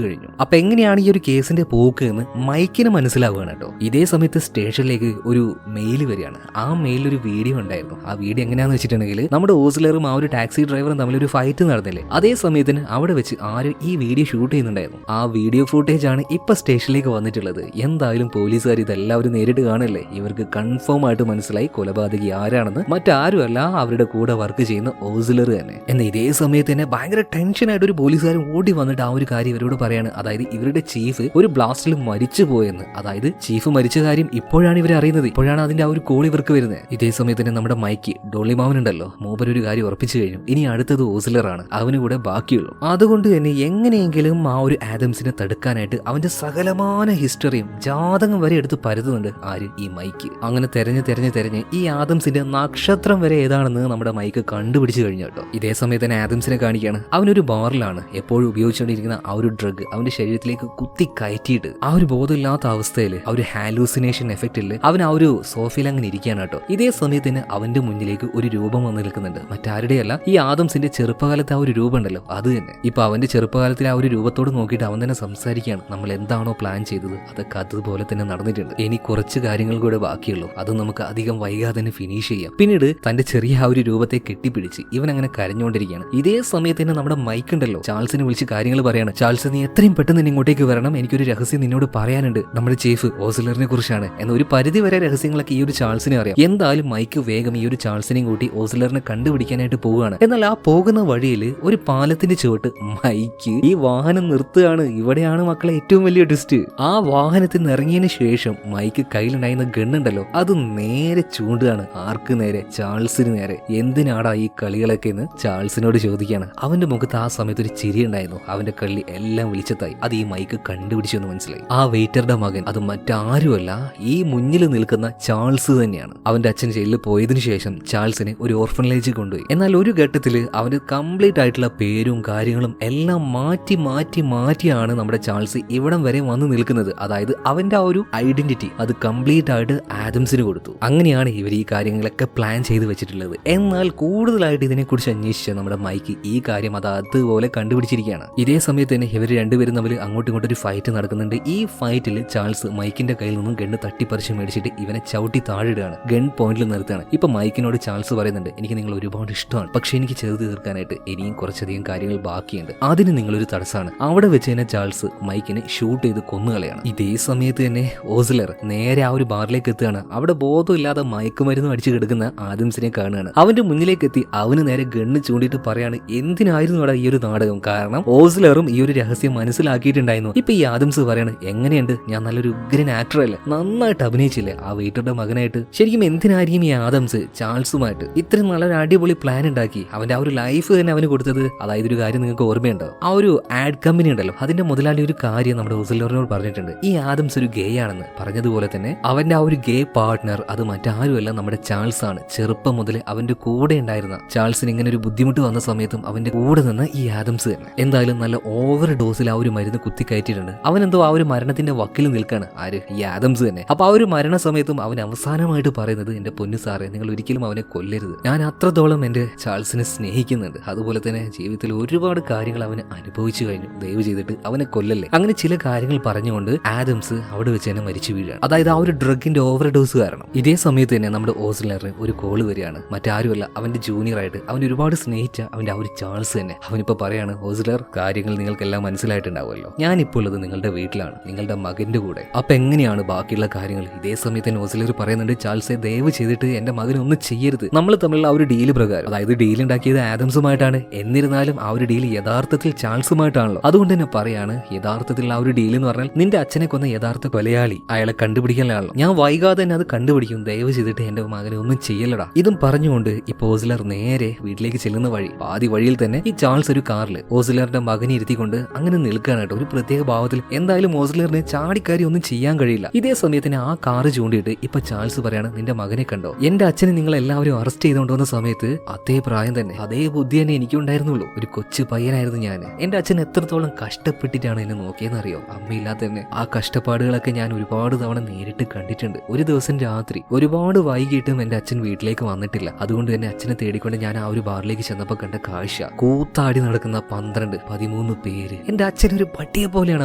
കഴിഞ്ഞു. അപ്പൊ എങ്ങനെയാണ് ഈ ഒരു കേസിന്റെ പോക്ക് എന്ന് മൈക്കിന് മനസ്സിലാവുകയാണ് കേട്ടോ. ഇതേ സമയത്ത് സ്റ്റേഷനിലേക്ക് ഒരു മെയിൽ വരികയാണ്. ആ മെയിലിൽ ഒരു വീഡിയോ ഉണ്ടായിരുന്നു. ആ വീഡിയോ എങ്ങനെയാന്ന് വെച്ചിട്ടുണ്ടെങ്കിൽ നമ്മുടെ ഓസിലറും ആ ഒരു ടാക്സി ഡ്രൈവറും തമ്മിൽ ഒരു ഫൈറ്റ് നടന്നില്ലേ? അതേ സമയത്തിന് അവിടെ വെച്ച് ആരും ഈ വീഡിയോ ഷൂട്ട് ചെയ്യുന്നുണ്ടായിരുന്നു. ആ വീഡിയോ ഫുട്ടേജ് ആണ് ഇപ്പൊ സ്റ്റേഷനിലേക്ക് വന്നിട്ടുള്ളത്. എന്തായാലും പോലീസുകാർ ഇതെല്ലാവരും നേരിട്ട് കാണല്ലേ? ഇവർക്ക് കൺഫേം ആയിട്ട് മനസ്സിലായി കൊലപാതകി ആരാണെന്ന്. മറ്റാരുമല്ല, അവരുടെ കൂടെ വർക്ക് ചെയ്യുന്ന ഓസിലർ തന്നെ. എന്നാൽ ഇതേ സമയത്ത് തന്നെ ഭയങ്കര ടെൻഷനായിട്ട് ഒരു പോലീസുകാരൻ ഓടി വന്നിട്ട് ആ ഒരു കാര്യം ഇവരോട് പറയാണ്. അതായത് ഇവരുടെ ചീഫ് ഒരു ബ്ലാസ്റ്റിൽ മരിച്ചു പോയെന്ന്. അതായത് ചീഫ് മരിച്ച കാര്യം ഇപ്പോഴാണ് ഇവർ അറിയുന്നത്. ഇപ്പോഴാണ് അതിന്റെ ആ ഒരു കോൾ ഇവർക്ക് വരുന്നത്. ഇതേ സമയത്ത് തന്നെ നമ്മുടെ മൈക്ക്, ഡോളി മാമനുണ്ടല്ലോ, മൂപ്പർ ഒരു കാര്യം ഉറപ്പിച്ചു കഴിഞ്ഞു. ഇനി അടുത്തത് ഓസിലറാണ്, അവന് കൂടെ ബാക്കിയുള്ളൂ. അതുകൊണ്ട് തന്നെ എങ്ങനെയെങ്കിലും ആ ഒരു ആഡംസിനെ തടുക്കാനായിട്ട് അവന്റെ സകലമാന ഹിസ്റ്ററിയും ജാതകം വരെ എടുത്ത് പരതുന്നുണ്ട് ആര്? ഈ മൈക്ക്. അങ്ങനെ തെരഞ്ഞ് ഈ ആദംസിന്റെ നക്ഷത്രം വരെ ഏതാണെന്ന് നമ്മുടെ മൈക്ക് കണ്ടുപിടിച്ചു കഴിഞ്ഞു കേട്ടോ. ഇതേ സമയത്ത് തന്നെ ആദംസിനെ കാണിക്കുകയാണ്. അവനൊരു ബാറിലാണ് എപ്പോഴും ഉപയോഗിച്ചുകൊണ്ടിരിക്കുന്ന ആ ഒരു ഡ്രഗ് അവന്റെ ശരീരത്തിലേക്ക് കുത്തി കയറ്റിയിട്ട് ആ ഒരു ബോധമില്ലാത്ത അവസ്ഥയിൽ ആ ഒരു ഹാലൂസിനേഷൻ എഫക്റ്റിൽ അവൻ ആ ഒരു സോഫയിൽ അങ്ങനെ ഇരിക്കുകയാണ് കേട്ടോ. ഇതേ സമയത്തിന് അവന്റെ മുന്നിലേക്ക് ഒരു രൂപം വന്ന് നിൽക്കുന്നുണ്ട്. മറ്റാരുടെയല്ല, ഈ ആദംസിന്റെ ചെറുപ്പകാലത്തെ ആ ഒരു രൂപം ഉണ്ടല്ലോ, അത് തന്നെ. ഇപ്പൊ അവന്റെ ചെറുപ്പകാലത്തിലെ ആ ഒരു രൂപത്തോട് നോക്കിയിട്ട് അവൻ തന്നെ സംസാരിക്കുകയാണ്. നമ്മൾ എന്താണോ പ്ലാൻ ചെയ്തത് അതൊക്കെ അതുപോലെ തന്നെ നടന്നിട്ടുണ്ട്. ഇനി കുറച്ച് കാര്യങ്ങൾ കൂടെ ബാക്കിയുള്ളൂ. അത് നമുക്ക് അധികം വൈകാതെ തന്നെ ഫിനിഷ് ചെയ്യാം. പിന്നീട് തന്റെ ചെറിയ ആ ഒരു രൂപത്തെ കെട്ടിപ്പിടിച്ച് ഇവൻ അങ്ങനെ കരഞ്ഞുകൊണ്ടിരിക്കുകയാണ്. ഇതേ സമയത്ത് തന്നെ നമ്മുടെ മൈക്ക് ഉണ്ടല്ലോ, ചാൾസിനെ വിളിച്ച് കാര്യങ്ങൾ പറയാണ്. ചാൾസ്, നീ എത്രയും പെട്ടെന്ന് ഇങ്ങോട്ടേക്ക് വരണം, എനിക്കൊരു രഹസ്യം നിന്നോട് പറയാനുണ്ട്. നമ്മുടെ ചീഫ് ഓസിലറിനെ കുറിച്ചാണ്. എന്ന ഒരു പരിധി വരെ രഹസ്യങ്ങളൊക്കെ ഈ ഒരു ചാൾസിനെ അറിയാം. എന്തായാലും മൈക്ക് വേഗം ഈ ഒരു ചാൾസിനെയും കൂട്ടി ഓസിലറിനെ കണ്ടുപിടിക്കാനായിട്ട് പോവുകയാണ്. എന്നാൽ ആ പോകുന്ന വഴിയിൽ ഒരു പാലത്തിന്റെ ചുവട്ട് മൈക്ക് ഈ വാഹനം നിർത്തുകയാണ്. ഇവിടെയാണ് മക്കളെ ഏറ്റവും വലിയ ട്വിസ്റ്റ്. ആ വാഹനത്തിൽ നിന്ന് ഇറങ്ങിയതിന് ശേഷം മൈക്ക് കയ്യിലുണ്ടായിരുന്ന ഗണ്ണുണ്ടല്ലോ, അത് നേരെ ചൂണ്ടുകയാണ്. ആർക്ക് നേരെ? ചാൾസിന് നേരെ. എന്തിനാടാ ഈ കളികളൊക്കെ എന്ന് ചാൾസിനോട് ചോദിക്കുകയാണ്. അവന്റെ മുഖത്ത് ആ സമയത്ത് ഒരു ചിരി ഉണ്ടായിരുന്നു. അവന്റെ കള്ളി എല്ലാം വിളിച്ചതായി. അത് ഈ മൈക്ക് കണ്ടുപിടിച്ചു എന്ന് മനസ്സിലായി. ആ വെയിറ്ററുടെ മകൻ അത് മറ്റാരുമല്ല, ഈ മുന്നിൽ നിൽക്കുന്ന ചാൾസ് തന്നെയാണ്. അവന്റെ അച്ഛൻ ജയിലിൽ പോയതിനു ശേഷം ചാൾസിനെ ഒരു ഓർഫനേജ് കൊണ്ടുപോയി. എന്നാൽ ഒരു ഘട്ടത്തിൽ അവന് കംപ്ലീറ്റ് ആയിട്ടുള്ള പേരും കാര്യങ്ങളും എല്ലാം മാറ്റിയാണ് നമ്മുടെ ചാൾസ് ഇവിടം വരെ വന്ന് നിൽക്കുന്നത്. അതായത് അവന്റെ ആ ഒരു ഐഡന്റിറ്റി അത് കംപ്ലീറ്റ് ആയിട്ട് ആദംസിന് കൊടുത്തു. അങ്ങനെയാണ് ഇവർ ഈ കാര്യങ്ങളൊക്കെ പ്ലാൻ ചെയ്ത് വെച്ചിട്ടുള്ളത്. എന്നാൽ കൂടുതലായിട്ട് ഇതിനെക്കുറിച്ച് അന്വേഷിച്ച നമ്മുടെ മൈക്ക് ഈ കാര്യം അത് അതുപോലെ കണ്ടുപിടിച്ചിരിക്കുകയാണ്. ഇതേ സമയത്ത് തന്നെ ഇവർ രണ്ടുപേരും തമ്മിൽ അങ്ങോട്ടും ഇങ്ങോട്ടും ഒരു ഫൈറ്റ് നടക്കുന്നുണ്ട്. ഈ ഫൈറ്റിൽ ചാൾസ് മൈക്കിന്റെ കയ്യിൽ നിന്നും ഗണ്ണ് തട്ടിപ്പറിച്ച് മേടിച്ചിട്ട് ഇവനെ ചവിട്ടി താഴെയിടുകയാണ്. ഗൺ പോയിന്റിൽ നിർത്തുകയാണ്. ഇപ്പൊ മൈക്കിനോട് ചാൾസ് പറയുന്നുണ്ട്, എനിക്ക് നിങ്ങൾ ഒരുപാട് ഇഷ്ടമാണ്, പക്ഷെ എനിക്ക് ചെറുത് തീർക്കാനായിട്ട് ഇനിയും കുറച്ചധികം കാര്യങ്ങൾ ബാക്കിയുണ്ട്. അതിന് നിങ്ങളൊരു തടസ്സമാണ്. അവിടെ വെച്ച് തന്നെ ചാൾസ് മൈക്കിനെ ഷൂട്ട് ചെയ്ത് കൊന്നുകളയാണ്. ഇതേ സമയത്ത് തന്നെ ഓസിലർ നേരെ ആ ഒരു ബാറിലേക്ക് എത്തുകയാണ്. അവിടെ ബോധമില്ലാതെ മയക്കുമരുന്ന് അടിച്ചു കിടക്കുന്ന ആദംസിനെ കാണുകയാണ്. അവന്റെ മുന്നിലേക്ക് എത്തി അവന് നേരെ ഗണ്ണ് ചൂണ്ടിയിട്ട് പറയാണ്, എന്തിനായിരുന്നു അവിടെ ഈ ഒരു നാടകം? കാരണം ഓസ്ലറും ഈ ഒരു രഹസ്യം മനസ്സിലാക്കിയിട്ടുണ്ടായിരുന്നു. ഇപ്പൊ ഈ ആദംസ് പറയാണ്, എങ്ങനെയുണ്ട്, ഞാൻ നല്ലൊരു ഉഗ്രൻ ആക്ടർ അല്ലേ, നന്നായിട്ട് അഭിനയിച്ചില്ലേ ആ വെയിറ്ററുടെ മകനായിട്ട്. ശരിക്കും എന്തിനായിരിക്കും ഈ ആദംസ് ചാൾസുമായിട്ട് ഇത്രയും നല്ലൊരു അടിപൊളി പ്ലാൻ ഉണ്ടാക്കി അവന്റെ ആ ഒരു ലൈഫ് തന്നെ അവന് കൊടുത്തത്? അതായത് ഒരു കാര്യം നിങ്ങൾക്ക് ഓർമ്മയുണ്ടോ, ആ ഒരു ആഡ് കമ്പനി ഉണ്ടല്ലോ, അതിന്റെ മുതലാളി ഒരു കാര്യം നമ്മുടെ ഓസ്ലറിനോട് പറഞ്ഞിട്ടുണ്ട്, ഈ ആദംസ് ഒരു ഗേ ആണെന്ന്. പറഞ്ഞതുപോലെ തന്നെ അവന്റെ ആ ഒരു ഗേ പാർട്ട്ണർ അത് മറ്റാരുമല്ല നമ്മുടെ ചാൾസ് ആണ്. ചെറുപ്പം മുതൽ അവന്റെ കൂടെ ഉണ്ടായിരുന്ന, ചാൾസിന് ഇങ്ങനെ ഒരു ബുദ്ധിമുട്ട് വന്ന സമയത്തും അവന്റെ കൂടെ നിന്ന് ഈ ആദംസ് തന്നെ. എന്തായാലും നല്ല ഓവർ ഡോസിൽ ആ ഒരു മരുന്ന് കുത്തിക്കയറ്റിയിട്ടുണ്ട്. അവനെന്തോ ആ ഒരു മരണത്തിന്റെ വക്കിൽ നിൽക്കാണ്, ആര്, ഈ ആദംസ് തന്നെ. അപ്പൊ ആ ഒരു മരണ സമയത്തും അവൻ അവസാനമായിട്ട് പറയുന്നത്, എന്റെ പൊന്നു സാറേ, നിങ്ങൾ ഒരിക്കലും അവനെ കൊല്ലരുത്, ഞാൻ അത്രത്തോളം എന്റെ ചാൾസിനെ സ്നേഹിക്കുന്നുണ്ട്, അതുപോലെ തന്നെ ജീവിതത്തിൽ ഒരുപാട് കാര്യങ്ങൾ അവന് അനുഭവിച്ചു കഴിഞ്ഞു, ദയവ് ചെയ്തിട്ട് അവനെ കൊല്ലല്ലേ. അങ്ങനെ ചില കാര്യങ്ങൾ പറഞ്ഞുകൊണ്ട് ആദംസ് അവിടെ വെച്ച് തന്നെ മരിച്ചു വീഴാണ്. അതായത് ആ ഒരു ഡ്രഗിന്റെ ഓവർ ഡോസ് കാരണം. ഇതേ സമയത്ത് തന്നെ നമ്മുടെ ഓസ്ലറിന് ഒരു കോള് വരികയാണ്. മറ്റാരുമല്ല, അവന്റെ ജൂനിയർ ആയിട്ട് അവൻ ഒരുപാട് സ്നേഹിച്ച അവന്റെ ആ ഒരു ചാൾസ് തന്നെ. അവനിപ്പോ പറയാണ്, ഓസ്ലർ, കാര്യങ്ങൾ നിങ്ങൾക്കെല്ലാം മനസ്സിലായിട്ടുണ്ടാവുമല്ലോ, ഞാനിപ്പോൾ ഉള്ളത് നിങ്ങളുടെ വീട്ടിലാണ്, നിങ്ങളുടെ മകന്റെ കൂടെ. അപ്പൊ എങ്ങനെയാണ് ബാക്കിയുള്ള കാര്യങ്ങൾ? ഇതേ സമയത്ത് തന്നെ ഓസ്ലർ പറയുന്നുണ്ട്, ചാൾസെ, ദയവ് ചെയ്തിട്ട് എന്റെ മകനൊന്നും ചെയ്യരുത്. നമ്മൾ തമ്മിലുള്ള ആ ഒരു ഡീല് പ്രകാരം, അതായത് ഡീൽ ഉണ്ടാക്കിയത് ആദംസുമായിട്ടാണ്, എന്നിരുന്നാലും ആ ഒരു ഡീൽ യഥാർത്ഥത്തിൽ ചാൾസുമായിട്ടാണല്ലോ. അതുകൊണ്ട് തന്നെ പറയാണ്, യഥാർത്ഥത്തിൽ ആ ഒരു ഡീൽ എന്ന് പറഞ്ഞാൽ നിന്റെ അച്ഛനെ കൊന്ന യഥാർത്ഥ കൊലയാളി അയാളെ കണ്ടുപിടിക്കാനാണല്ലോ, ഞാൻ വൈകാതെ തന്നെ അത് കണ്ടുപിടിക്കും, ദയവ് ചെയ്തിട്ട് എന്റെ മകനെ ഒന്നും ചെയ്യലടാ. ഇതും പറഞ്ഞുകൊണ്ട് ഇപ്പൊ ഓസ്ലർ നേരെ വീട്ടിലേക്ക് ചെല്ലുന്ന വഴി, പാതി വഴിയിൽ തന്നെ ഈ ചാൾസ് ഒരു കാറില് ഓസ്ലറിന്റെ മകനെ ഇരുത്തിക്കൊണ്ട് അങ്ങനെ നിൽക്കാനായിട്ട് ഒരു പ്രത്യേക ഭാവത്തിൽ. എന്തായാലും ഓസ്ലറിന് ചാടിക്കാരി ഒന്നും ചെയ്യാൻ കഴിയില്ല. ഇതേ സമയത്തിന് ആ കാറ് ചൂണ്ടിയിട്ട് ഇപ്പൊ ചാൾസ് പറയാണ്, നിന്റെ മകനെ കണ്ടോ, എന്റെ അച്ഛനെ നിങ്ങൾ എല്ലാവരും അറസ്റ്റ് ചെയ്തുകൊണ്ടുവന്ന സമയത്ത് അതേ പ്രായം തന്നെ അതേ ബുദ്ധി തന്നെ എനിക്കുണ്ടായിരുന്നുള്ളൂ, ഒരു കൊച്ചു പയ്യനായിരുന്നു ഞാൻ. എന്റെ അച്ഛൻ എത്രത്തോളം കഷ്ടപ്പെട്ടിട്ടാണ് എന്നെ നോക്കിയെന്നറിയോ, അമ്മയില്ലാത്ത തന്നെ. ആ കഷ്ടപ്പാടുകളൊക്കെ ഞാൻ ഒരുപാട് തവണ നേരിട്ട് കണ്ടിട്ടുണ്ട്. ഒരു ദിവസം രാത്രി ഒരുപാട് വൈകിട്ടും എന്റെ അച്ഛൻ വീട്ടിലേക്ക് വന്നിട്ടില്ല. അതുകൊണ്ട് തന്നെ അച്ഛനെ തേടിക്കൊണ്ട് ഞാൻ ആ ഒരു ബാറിലേക്ക് ചെന്നപ്പോ കണ്ട കാഴ്ച, കൂത്താടി നടക്കുന്ന 12-13 പേര്. എന്റെ അച്ഛൻ ഒരു പട്ടിയെ പോലെയാണ്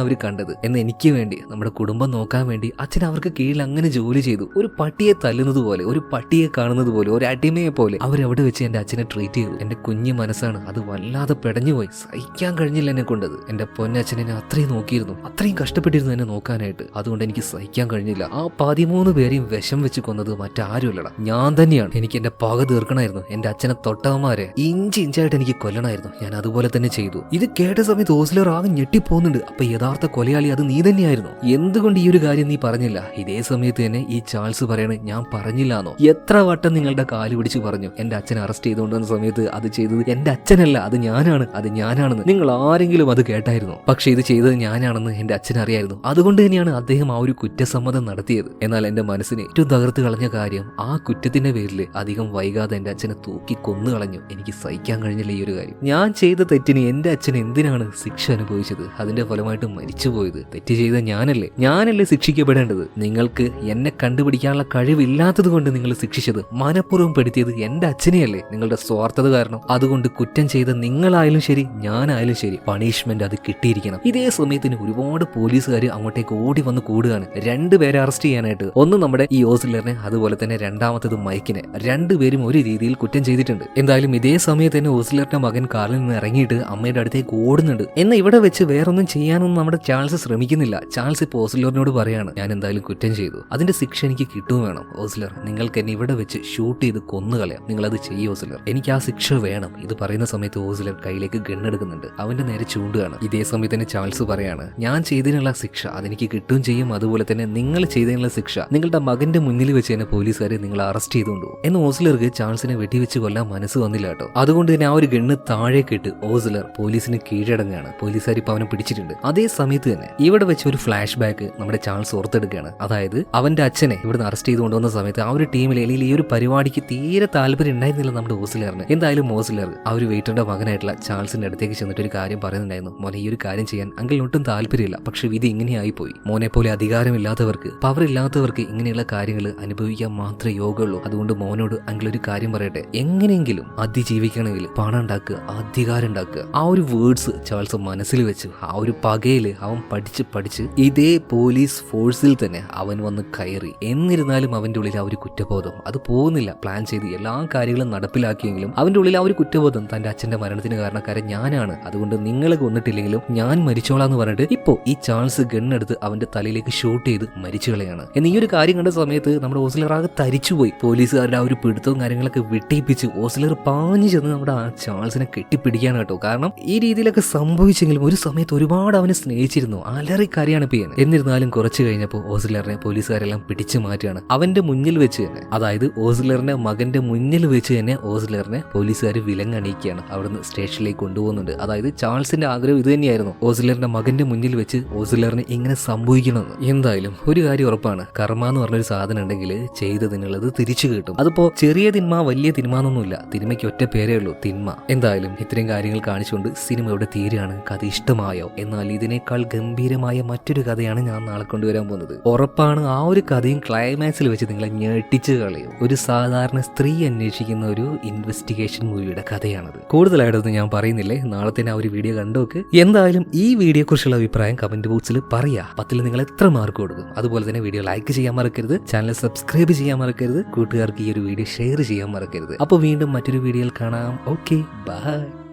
അവർ കണ്ടത്. എന്ന് എനിക്ക് വേണ്ടി, നമ്മുടെ കുടുംബം നോക്കാൻ വേണ്ടി അച്ഛൻ അവർക്ക് കീഴിൽ അങ്ങനെ ജോലി ചെയ്തു. ഒരു പട്ടിയെ തല്ലുന്നത് പോലെ, ഒരു പട്ടിയെ കാണുന്നത് പോലെ, ഒരു അടിമയെ പോലെ അവരവിടെ വെച്ച് എന്റെ അച്ഛനെ ട്രീറ്റ് ചെയ്തു. എന്റെ കുഞ്ഞു മനസ്സാണ് അത് വല്ലാതെ പെടഞ്ഞുപോയി, സഹിക്കാൻ കഴിഞ്ഞില്ല എന്നെ കൊണ്ടത്. എന്റെ പൊന്നച്ഛൻ എന്നെ അത്രയും നോക്കിയിരുന്നു, അത്രയും കഷ്ടപ്പെട്ടിരുന്നു എന്നെ നോക്കാനായിട്ട്. അതുകൊണ്ട് എനിക്ക് സഹിക്കാൻ കഴിഞ്ഞില്ല. ആ 13 പേരെയും വിഷം വെച്ച് കൊന്നത് മറ്റാരുമല്ലടാ, ഞാൻ തന്നെയാണ്. എനിക്ക് എന്റെ പക തീർക്കണമായിരുന്നു. എന്റെ അച്ഛനെ തൊട്ടവന്മാരെ ഇഞ്ചി ഇഞ്ചായിട്ട് എനിക്ക് കൊല്ലണമായിരുന്നു. ഞാൻ അതുപോലെ തന്നെ ചെയ്തു. ഇത് കേട്ട സമയത്ത് ഓസ്ലർ ആകെ ഞെട്ടിപ്പോകുന്നുണ്ട്. അപ്പൊ യഥാർത്ഥ കൊലയാളി അത് നീ തന്നെയായിരുന്നു, എന്തുകൊണ്ട് ഈ ഒരു കാര്യം നീ പറഞ്ഞില്ല? ഇതേ സമയത്ത് തന്നെ ഈ ചാൾസ് പറയണേ, ഞാൻ പറഞ്ഞില്ലാന്നോ? എത്ര വട്ടം നിങ്ങളുടെ കാല് പിടിച്ച് പറഞ്ഞു എന്റെ അച്ഛനെ അറസ്റ്റ് ചെയ്തുകൊണ്ടുവന്ന സമയത്ത് അത് ചെയ്തത് എന്റെ അച്ഛനല്ല, അത് ഞാനാണെന്ന്. നിങ്ങൾ ആരെങ്കിലും അത് കേട്ടായിരുന്നു? പക്ഷെ ഇത് ചെയ്തത് ഞാനാണെന്ന് എന്റെ അച്ഛൻ അറിയായിരുന്നു. അതുകൊണ്ട് തന്നെയാണ് അദ്ദേഹം ആ ഒരു കുറ്റസമ്മതം നടത്തിയത്. എന്നാൽ എന്റെ മനസ്സിനെ ഏറ്റവും തകർത്ത് കളഞ്ഞ കാര്യം, ആ കുറ്റത്തിന്റെ പേരിൽ അധികം വൈകാതെ എന്റെ അച്ഛനെ തൂക്കി കൊന്നു കളഞ്ഞു. എനിക്ക് സഹിക്കാൻ കഴിഞ്ഞില്ല ഈ ഒരു കാര്യം. ഞാൻ ചെയ്ത തെറ്റിന് എന്റെ അച്ഛൻ എന്തിനാണ് ശിക്ഷ അനുഭവിച്ചത്? അതിന്റെ ഫലമായിട്ട് മരിച്ചുപോയത് തെറ്റ് ചെയ്ത ഞാനല്ലേ ശിക്ഷിക്കപ്പെടേണ്ടത്? നിങ്ങൾക്ക് എന്നെ കണ്ടുപിടിക്കാനുള്ള കഴിവില്ലാത്തത് കൊണ്ട് നിങ്ങൾ ശിക്ഷിച്ചത്, മനഃപൂർവ്വം പെടുത്തിയത് എന്റെ അച്ഛനെയല്ലേ, നിങ്ങളുടെ സ്വാർത്ഥത കാരണം. അതുകൊണ്ട് കുറ്റം ചെയ്ത നിങ്ങളായാലും ശരി, ഞാനായാലും ശരി, പണിഷ്മെന്റ് അത് കിട്ടിയിരിക്കണം. ഇതേ സമയത്തിന് ഒരുപാട് പോലീസുകാർ അങ്ങോട്ടേക്ക് ഓടി വന്ന് കൂടുകയാണ്, 2 പേരെ അറസ്റ്റ് ചെയ്യാനായിട്ട്. ഒന്ന് നമ്മുടെ ഈ ഓസ്ലറിനെ, അതുപോലെ തന്നെ രണ്ടാമത്തത് മൈക്കിനെ. 2 പേരും ഒരു രീതിയിൽ കുറ്റം ചെയ്തിട്ടുണ്ട്. എന്തായാലും ഇതേ സമയത്ത് തന്നെ ഓസ്ലറിന്റെ മകൻ കാറിൽ നിന്ന് ഇറങ്ങിയിട്ട് അമ്മയുടെ അടുത്തേക്ക് ഓടുന്നുണ്ട്. എന്നാൽ ഇവിടെ വെച്ച് വേറൊന്നും ചെയ്യാനൊന്നും നമ്മുടെ ചാൾസ് ശ്രമിക്കുന്നില്ല. ചാൾസ് ഇപ്പോൾ ഓസ്ലറിനോട് പറയാണ്, ഞാൻ എന്തായാലും കുറ്റം ചെയ്തു, അതിന്റെ ശിക്ഷ എനിക്ക് കിട്ടും വേണം. ഓസ്ലർ, നിങ്ങൾക്ക് എന്നെ ഇവിടെ വെച്ച് ഷൂട്ട് ചെയ്ത് കൊന്നുകളയാം, നിങ്ങൾ അത് ചെയ്യും ഓസ്ലർ, എനിക്ക് ആ ശിക്ഷ വേണം. ഇത് പറയുന്ന സമയത്ത് ഓസ്ലർ കയ്യിലേക്ക് ഗണ്ണെടുക്കുന്നുണ്ട്, അവന്റെ നേരെ ചൂണ്ടുകയാണ്. ഇതേ സമയത്ത് തന്നെ ചാൾസ് പറയാണ്, ഞാൻ ചെയ്തതിനുള്ള ശിക്ഷ അതെനിക്ക് കിട്ടും ചെയ്യും, അതുപോലെ തന്നെ നിങ്ങൾ ചെയ്തതിനുള്ള ശിക്ഷ നിങ്ങളുടെ മകന്റെ മുന്നിൽ വെച്ച് തന്നെ പോലീസുകാരെ നിങ്ങൾ അറസ്റ്റ് ചെയ്തുകൊണ്ടു. എന്ന് ഓസ്ലർക്ക് ചാൾസിനെ വെടിവെച്ച് കൊല്ലാൻ മനസ്സ് വന്നില്ല കേട്ടോ. അതുകൊണ്ട് തന്നെ ആ ഒരു ഗണ്ണ് താഴേക്ക് ഇട്ട് ഓസ്ലർ പോലീസിന് കീഴടങ്ങുകയാണ്. പോലീസുകാർ ഇപ്പൊ അവനെ പിടിച്ചിട്ടുണ്ട്. അതേ സമയത്ത് തന്നെ ഇവിടെ വെച്ച് ഒരു ഫ്ലാഷ് ബാക്ക് നമ്മുടെ ചാൾസ് ഓർത്തെടുക്കുകയാണ്. അതായത് അവന്റെ അച്ഛനെ ഇവിടുന്ന് അറസ്റ്റ് ചെയ്ത് കൊണ്ടുവന്ന സമയത്ത് ആ ഒരു ടീമിൽ അല്ലെങ്കിൽ ഈ ഒരു പരിപാടിക്ക് തീരെ താല്പര്യം ഉണ്ടായിരുന്നില്ല നമ്മുടെ ഓസ്ലറിന്. എന്തായാലും ഓസ്ലർ ആ ഒരു വെയിറ്ററുടെ മകനായിട്ടുള്ള ചാൾസിന്റെ അടുത്തേക്ക് ചെന്നിട്ട് ഒരു കാര്യം പറയുന്നുണ്ടായിരുന്നു, മോനെ ഈ ഒരു കാര്യം ചെയ്യാൻ അങ്കിളിന് ഒട്ടും താല്പര്യമില്ല, പക്ഷെ വിധി ഇങ്ങനെയായി പോയി. മോനെ പോലെ അധികാരമില്ലാത്തവർക്ക്, പവർ ഇല്ലാത്തവർക്ക് ഇങ്ങനെയുള്ള കാര്യങ്ങൾ അനുഭവിക്കാൻ മാത്രമേ യോഗമുള്ളൂ. അതുകൊണ്ട് മോനോട് അങ്കിൾ ഒരു കാര്യം പറയട്ടെ, എങ്ങനെയെങ്കിലും അതിജീവിക്കണമെങ്കിൽ പണം ഉണ്ടാക്കുക, അധികാരം ഉണ്ടാക്കുക. ആ ഒരു വേർഡ്സ് ചാൾസ് മനസ്സിൽ വെച്ച് ആ ഒരു പകയില് അവൻ പഠിച്ച് ഇതേ പോലീസ് ഫോഴ്സിൽ തന്നെ അവൻ വന്ന് കയറി. എന്നിരുന്നാലും അവന്റെ ഉള്ളിൽ ആ ഒരു കുറ്റബോധം അത് പോകുന്നില്ല. പ്ലാൻ ചെയ്ത് എല്ലാ കാര്യങ്ങളും നടപ്പിലാക്കിയെങ്കിലും അവന്റെ ഉള്ളിൽ ആ ഒരു കുറ്റബോധം, തന്റെ അച്ഛന്റെ മരണത്തിന് കാരണക്കാരൻ ഞാനാണ്, അതുകൊണ്ട് നിങ്ങൾ കൊന്നിട്ടില്ലെങ്കിലും ഞാൻ മരിച്ചോളാന്ന് പറഞ്ഞിട്ട് ഇപ്പോ ഈ ചാൾസ് ഗണ്ണെടുത്ത് അവന്റെ തലയിലേക്ക് ഷൂട്ട് ചെയ്ത് മരിച്ചു കളയാണ്. എന്ന് ഈ ഒരു കാര്യം കണ്ട സമയത്ത് നമ്മുടെ ഓസ്ലർ ആകെ തരിച്ചുപോയി. പോലീസുകാരുടെ ആ ഒരു പിടുത്തവും കാര്യങ്ങളൊക്കെ വെട്ടിപ്പിച്ച് ഓസ്ലർ പാഞ്ഞു ചെന്ന് നമ്മുടെ ആ ചാൾസിനെ കെട്ടിപ്പിടിക്കാണ് കേട്ടോ. കാരണം ഈ രീതിയിലൊക്കെ സംഭവിച്ചെങ്കിലും ഒരു സമയത്ത് ഒരുപാട് അവനെ സ്നേഹിച്ചിരുന്നു. അലറിക്കാരിയാണ് പിയാണ്. എന്നിരുന്നാലും കുറച്ച് കഴിഞ്ഞപ്പോൾ ഓസ്ലറിനെ പോലീസുകാരെല്ലാം പിടിച്ചു മാറ്റുകയാണ്. അവന്റെ മുന്നിൽ വെച്ച് തന്നെ, അതായത് ഓസ്ലറിന്റെ മകന്റെ മുന്നിൽ വെച്ച് തന്നെ ഓസ്ലറിനെ പോലീസുകാർ വിലങ്ങണിയിക്കുകയാണ്. അവിടുന്ന് സ്റ്റേഷനിലേക്ക് കൊണ്ടുപോകുന്നുണ്ട്. അതായത് ചാൾസിന്റെ ആഗ്രഹം ഇത് തന്നെയായിരുന്നു, ഓസ്ലറിന്റെ മകന്റെ മുന്നിൽ വെച്ച് ഓസ്ലറിന് ഇങ്ങനെ സംഭവിക്കണമെന്ന്. എന്തായാലും ഒരു കാര്യം ഉറപ്പാണ്, കർമ്മ എന്ന് പറഞ്ഞൊരു സാധനം ഉണ്ടെങ്കിൽ ചെയ്തതിനുള്ളത് തിരിച്ചു കിട്ടും. അതിപ്പോ ചെറിയ തിന്മ വലിയ തിന്മ എന്നൊന്നുമില്ല, തിന്മയ്ക്ക് ഒറ്റ പേരേ ഉള്ളൂ, തിന്മ. എന്തായാലും ഇത്രയും കാര്യങ്ങൾ കാണിച്ചുകൊണ്ട് സിനിമ ഇവിടെ തീരുകയാണ്. കഥ ഇഷ്ടമായോ? എന്നാൽ ഇതിനേക്കാൾ ഗംഭീരമായ മറ്റൊരു കഥയാണ് ഞാൻ നാളെ കൊണ്ടുവരാൻ പോകുന്നത്. ഉറപ്പാണ് ആ ഒരു കഥയും ക്ലൈമാക്സിൽ വെച്ച് നിങ്ങളെ ഞെട്ടിച്ച് കളയും. ഒരു സാധാരണ സ്ത്രീ അന്വേഷിക്കുന്ന ഒരു ഇൻവെസ്റ്റിഗേഷൻ മൂവിയുടെ കഥയാണത്. കൂടുതലായിട്ടൊന്നും ഞാൻ പറയുന്നില്ലേ, നാളെ തന്നെ ആ ഒരു വീഡിയോ കണ്ടുനോക്ക്. എന്തായാലും ഈ വീഡിയോ കുറിച്ചുള്ള അഭിപ്രായം കമന്റ് ബോക്സിൽ പറയാ. 10ൽ നിങ്ങൾ എത്ര മാർക്ക് കൊടുക്കും? അതുപോലെ തന്നെ വീഡിയോ ലൈക്ക് ചെയ്യാൻ മറക്കരുത്, ചാനൽ സബ്സ്ക്രൈബ് ചെയ്യാൻ മറക്കരുത്, കൂട്ടുകാർക്ക് ഈ ഒരു വീഡിയോ ഷെയർ ചെയ്യാൻ മറക്കരുത്. അപ്പോൾ വീണ്ടും മറ്റൊരു വീഡിയോയിൽ കാണാം. Okay, by.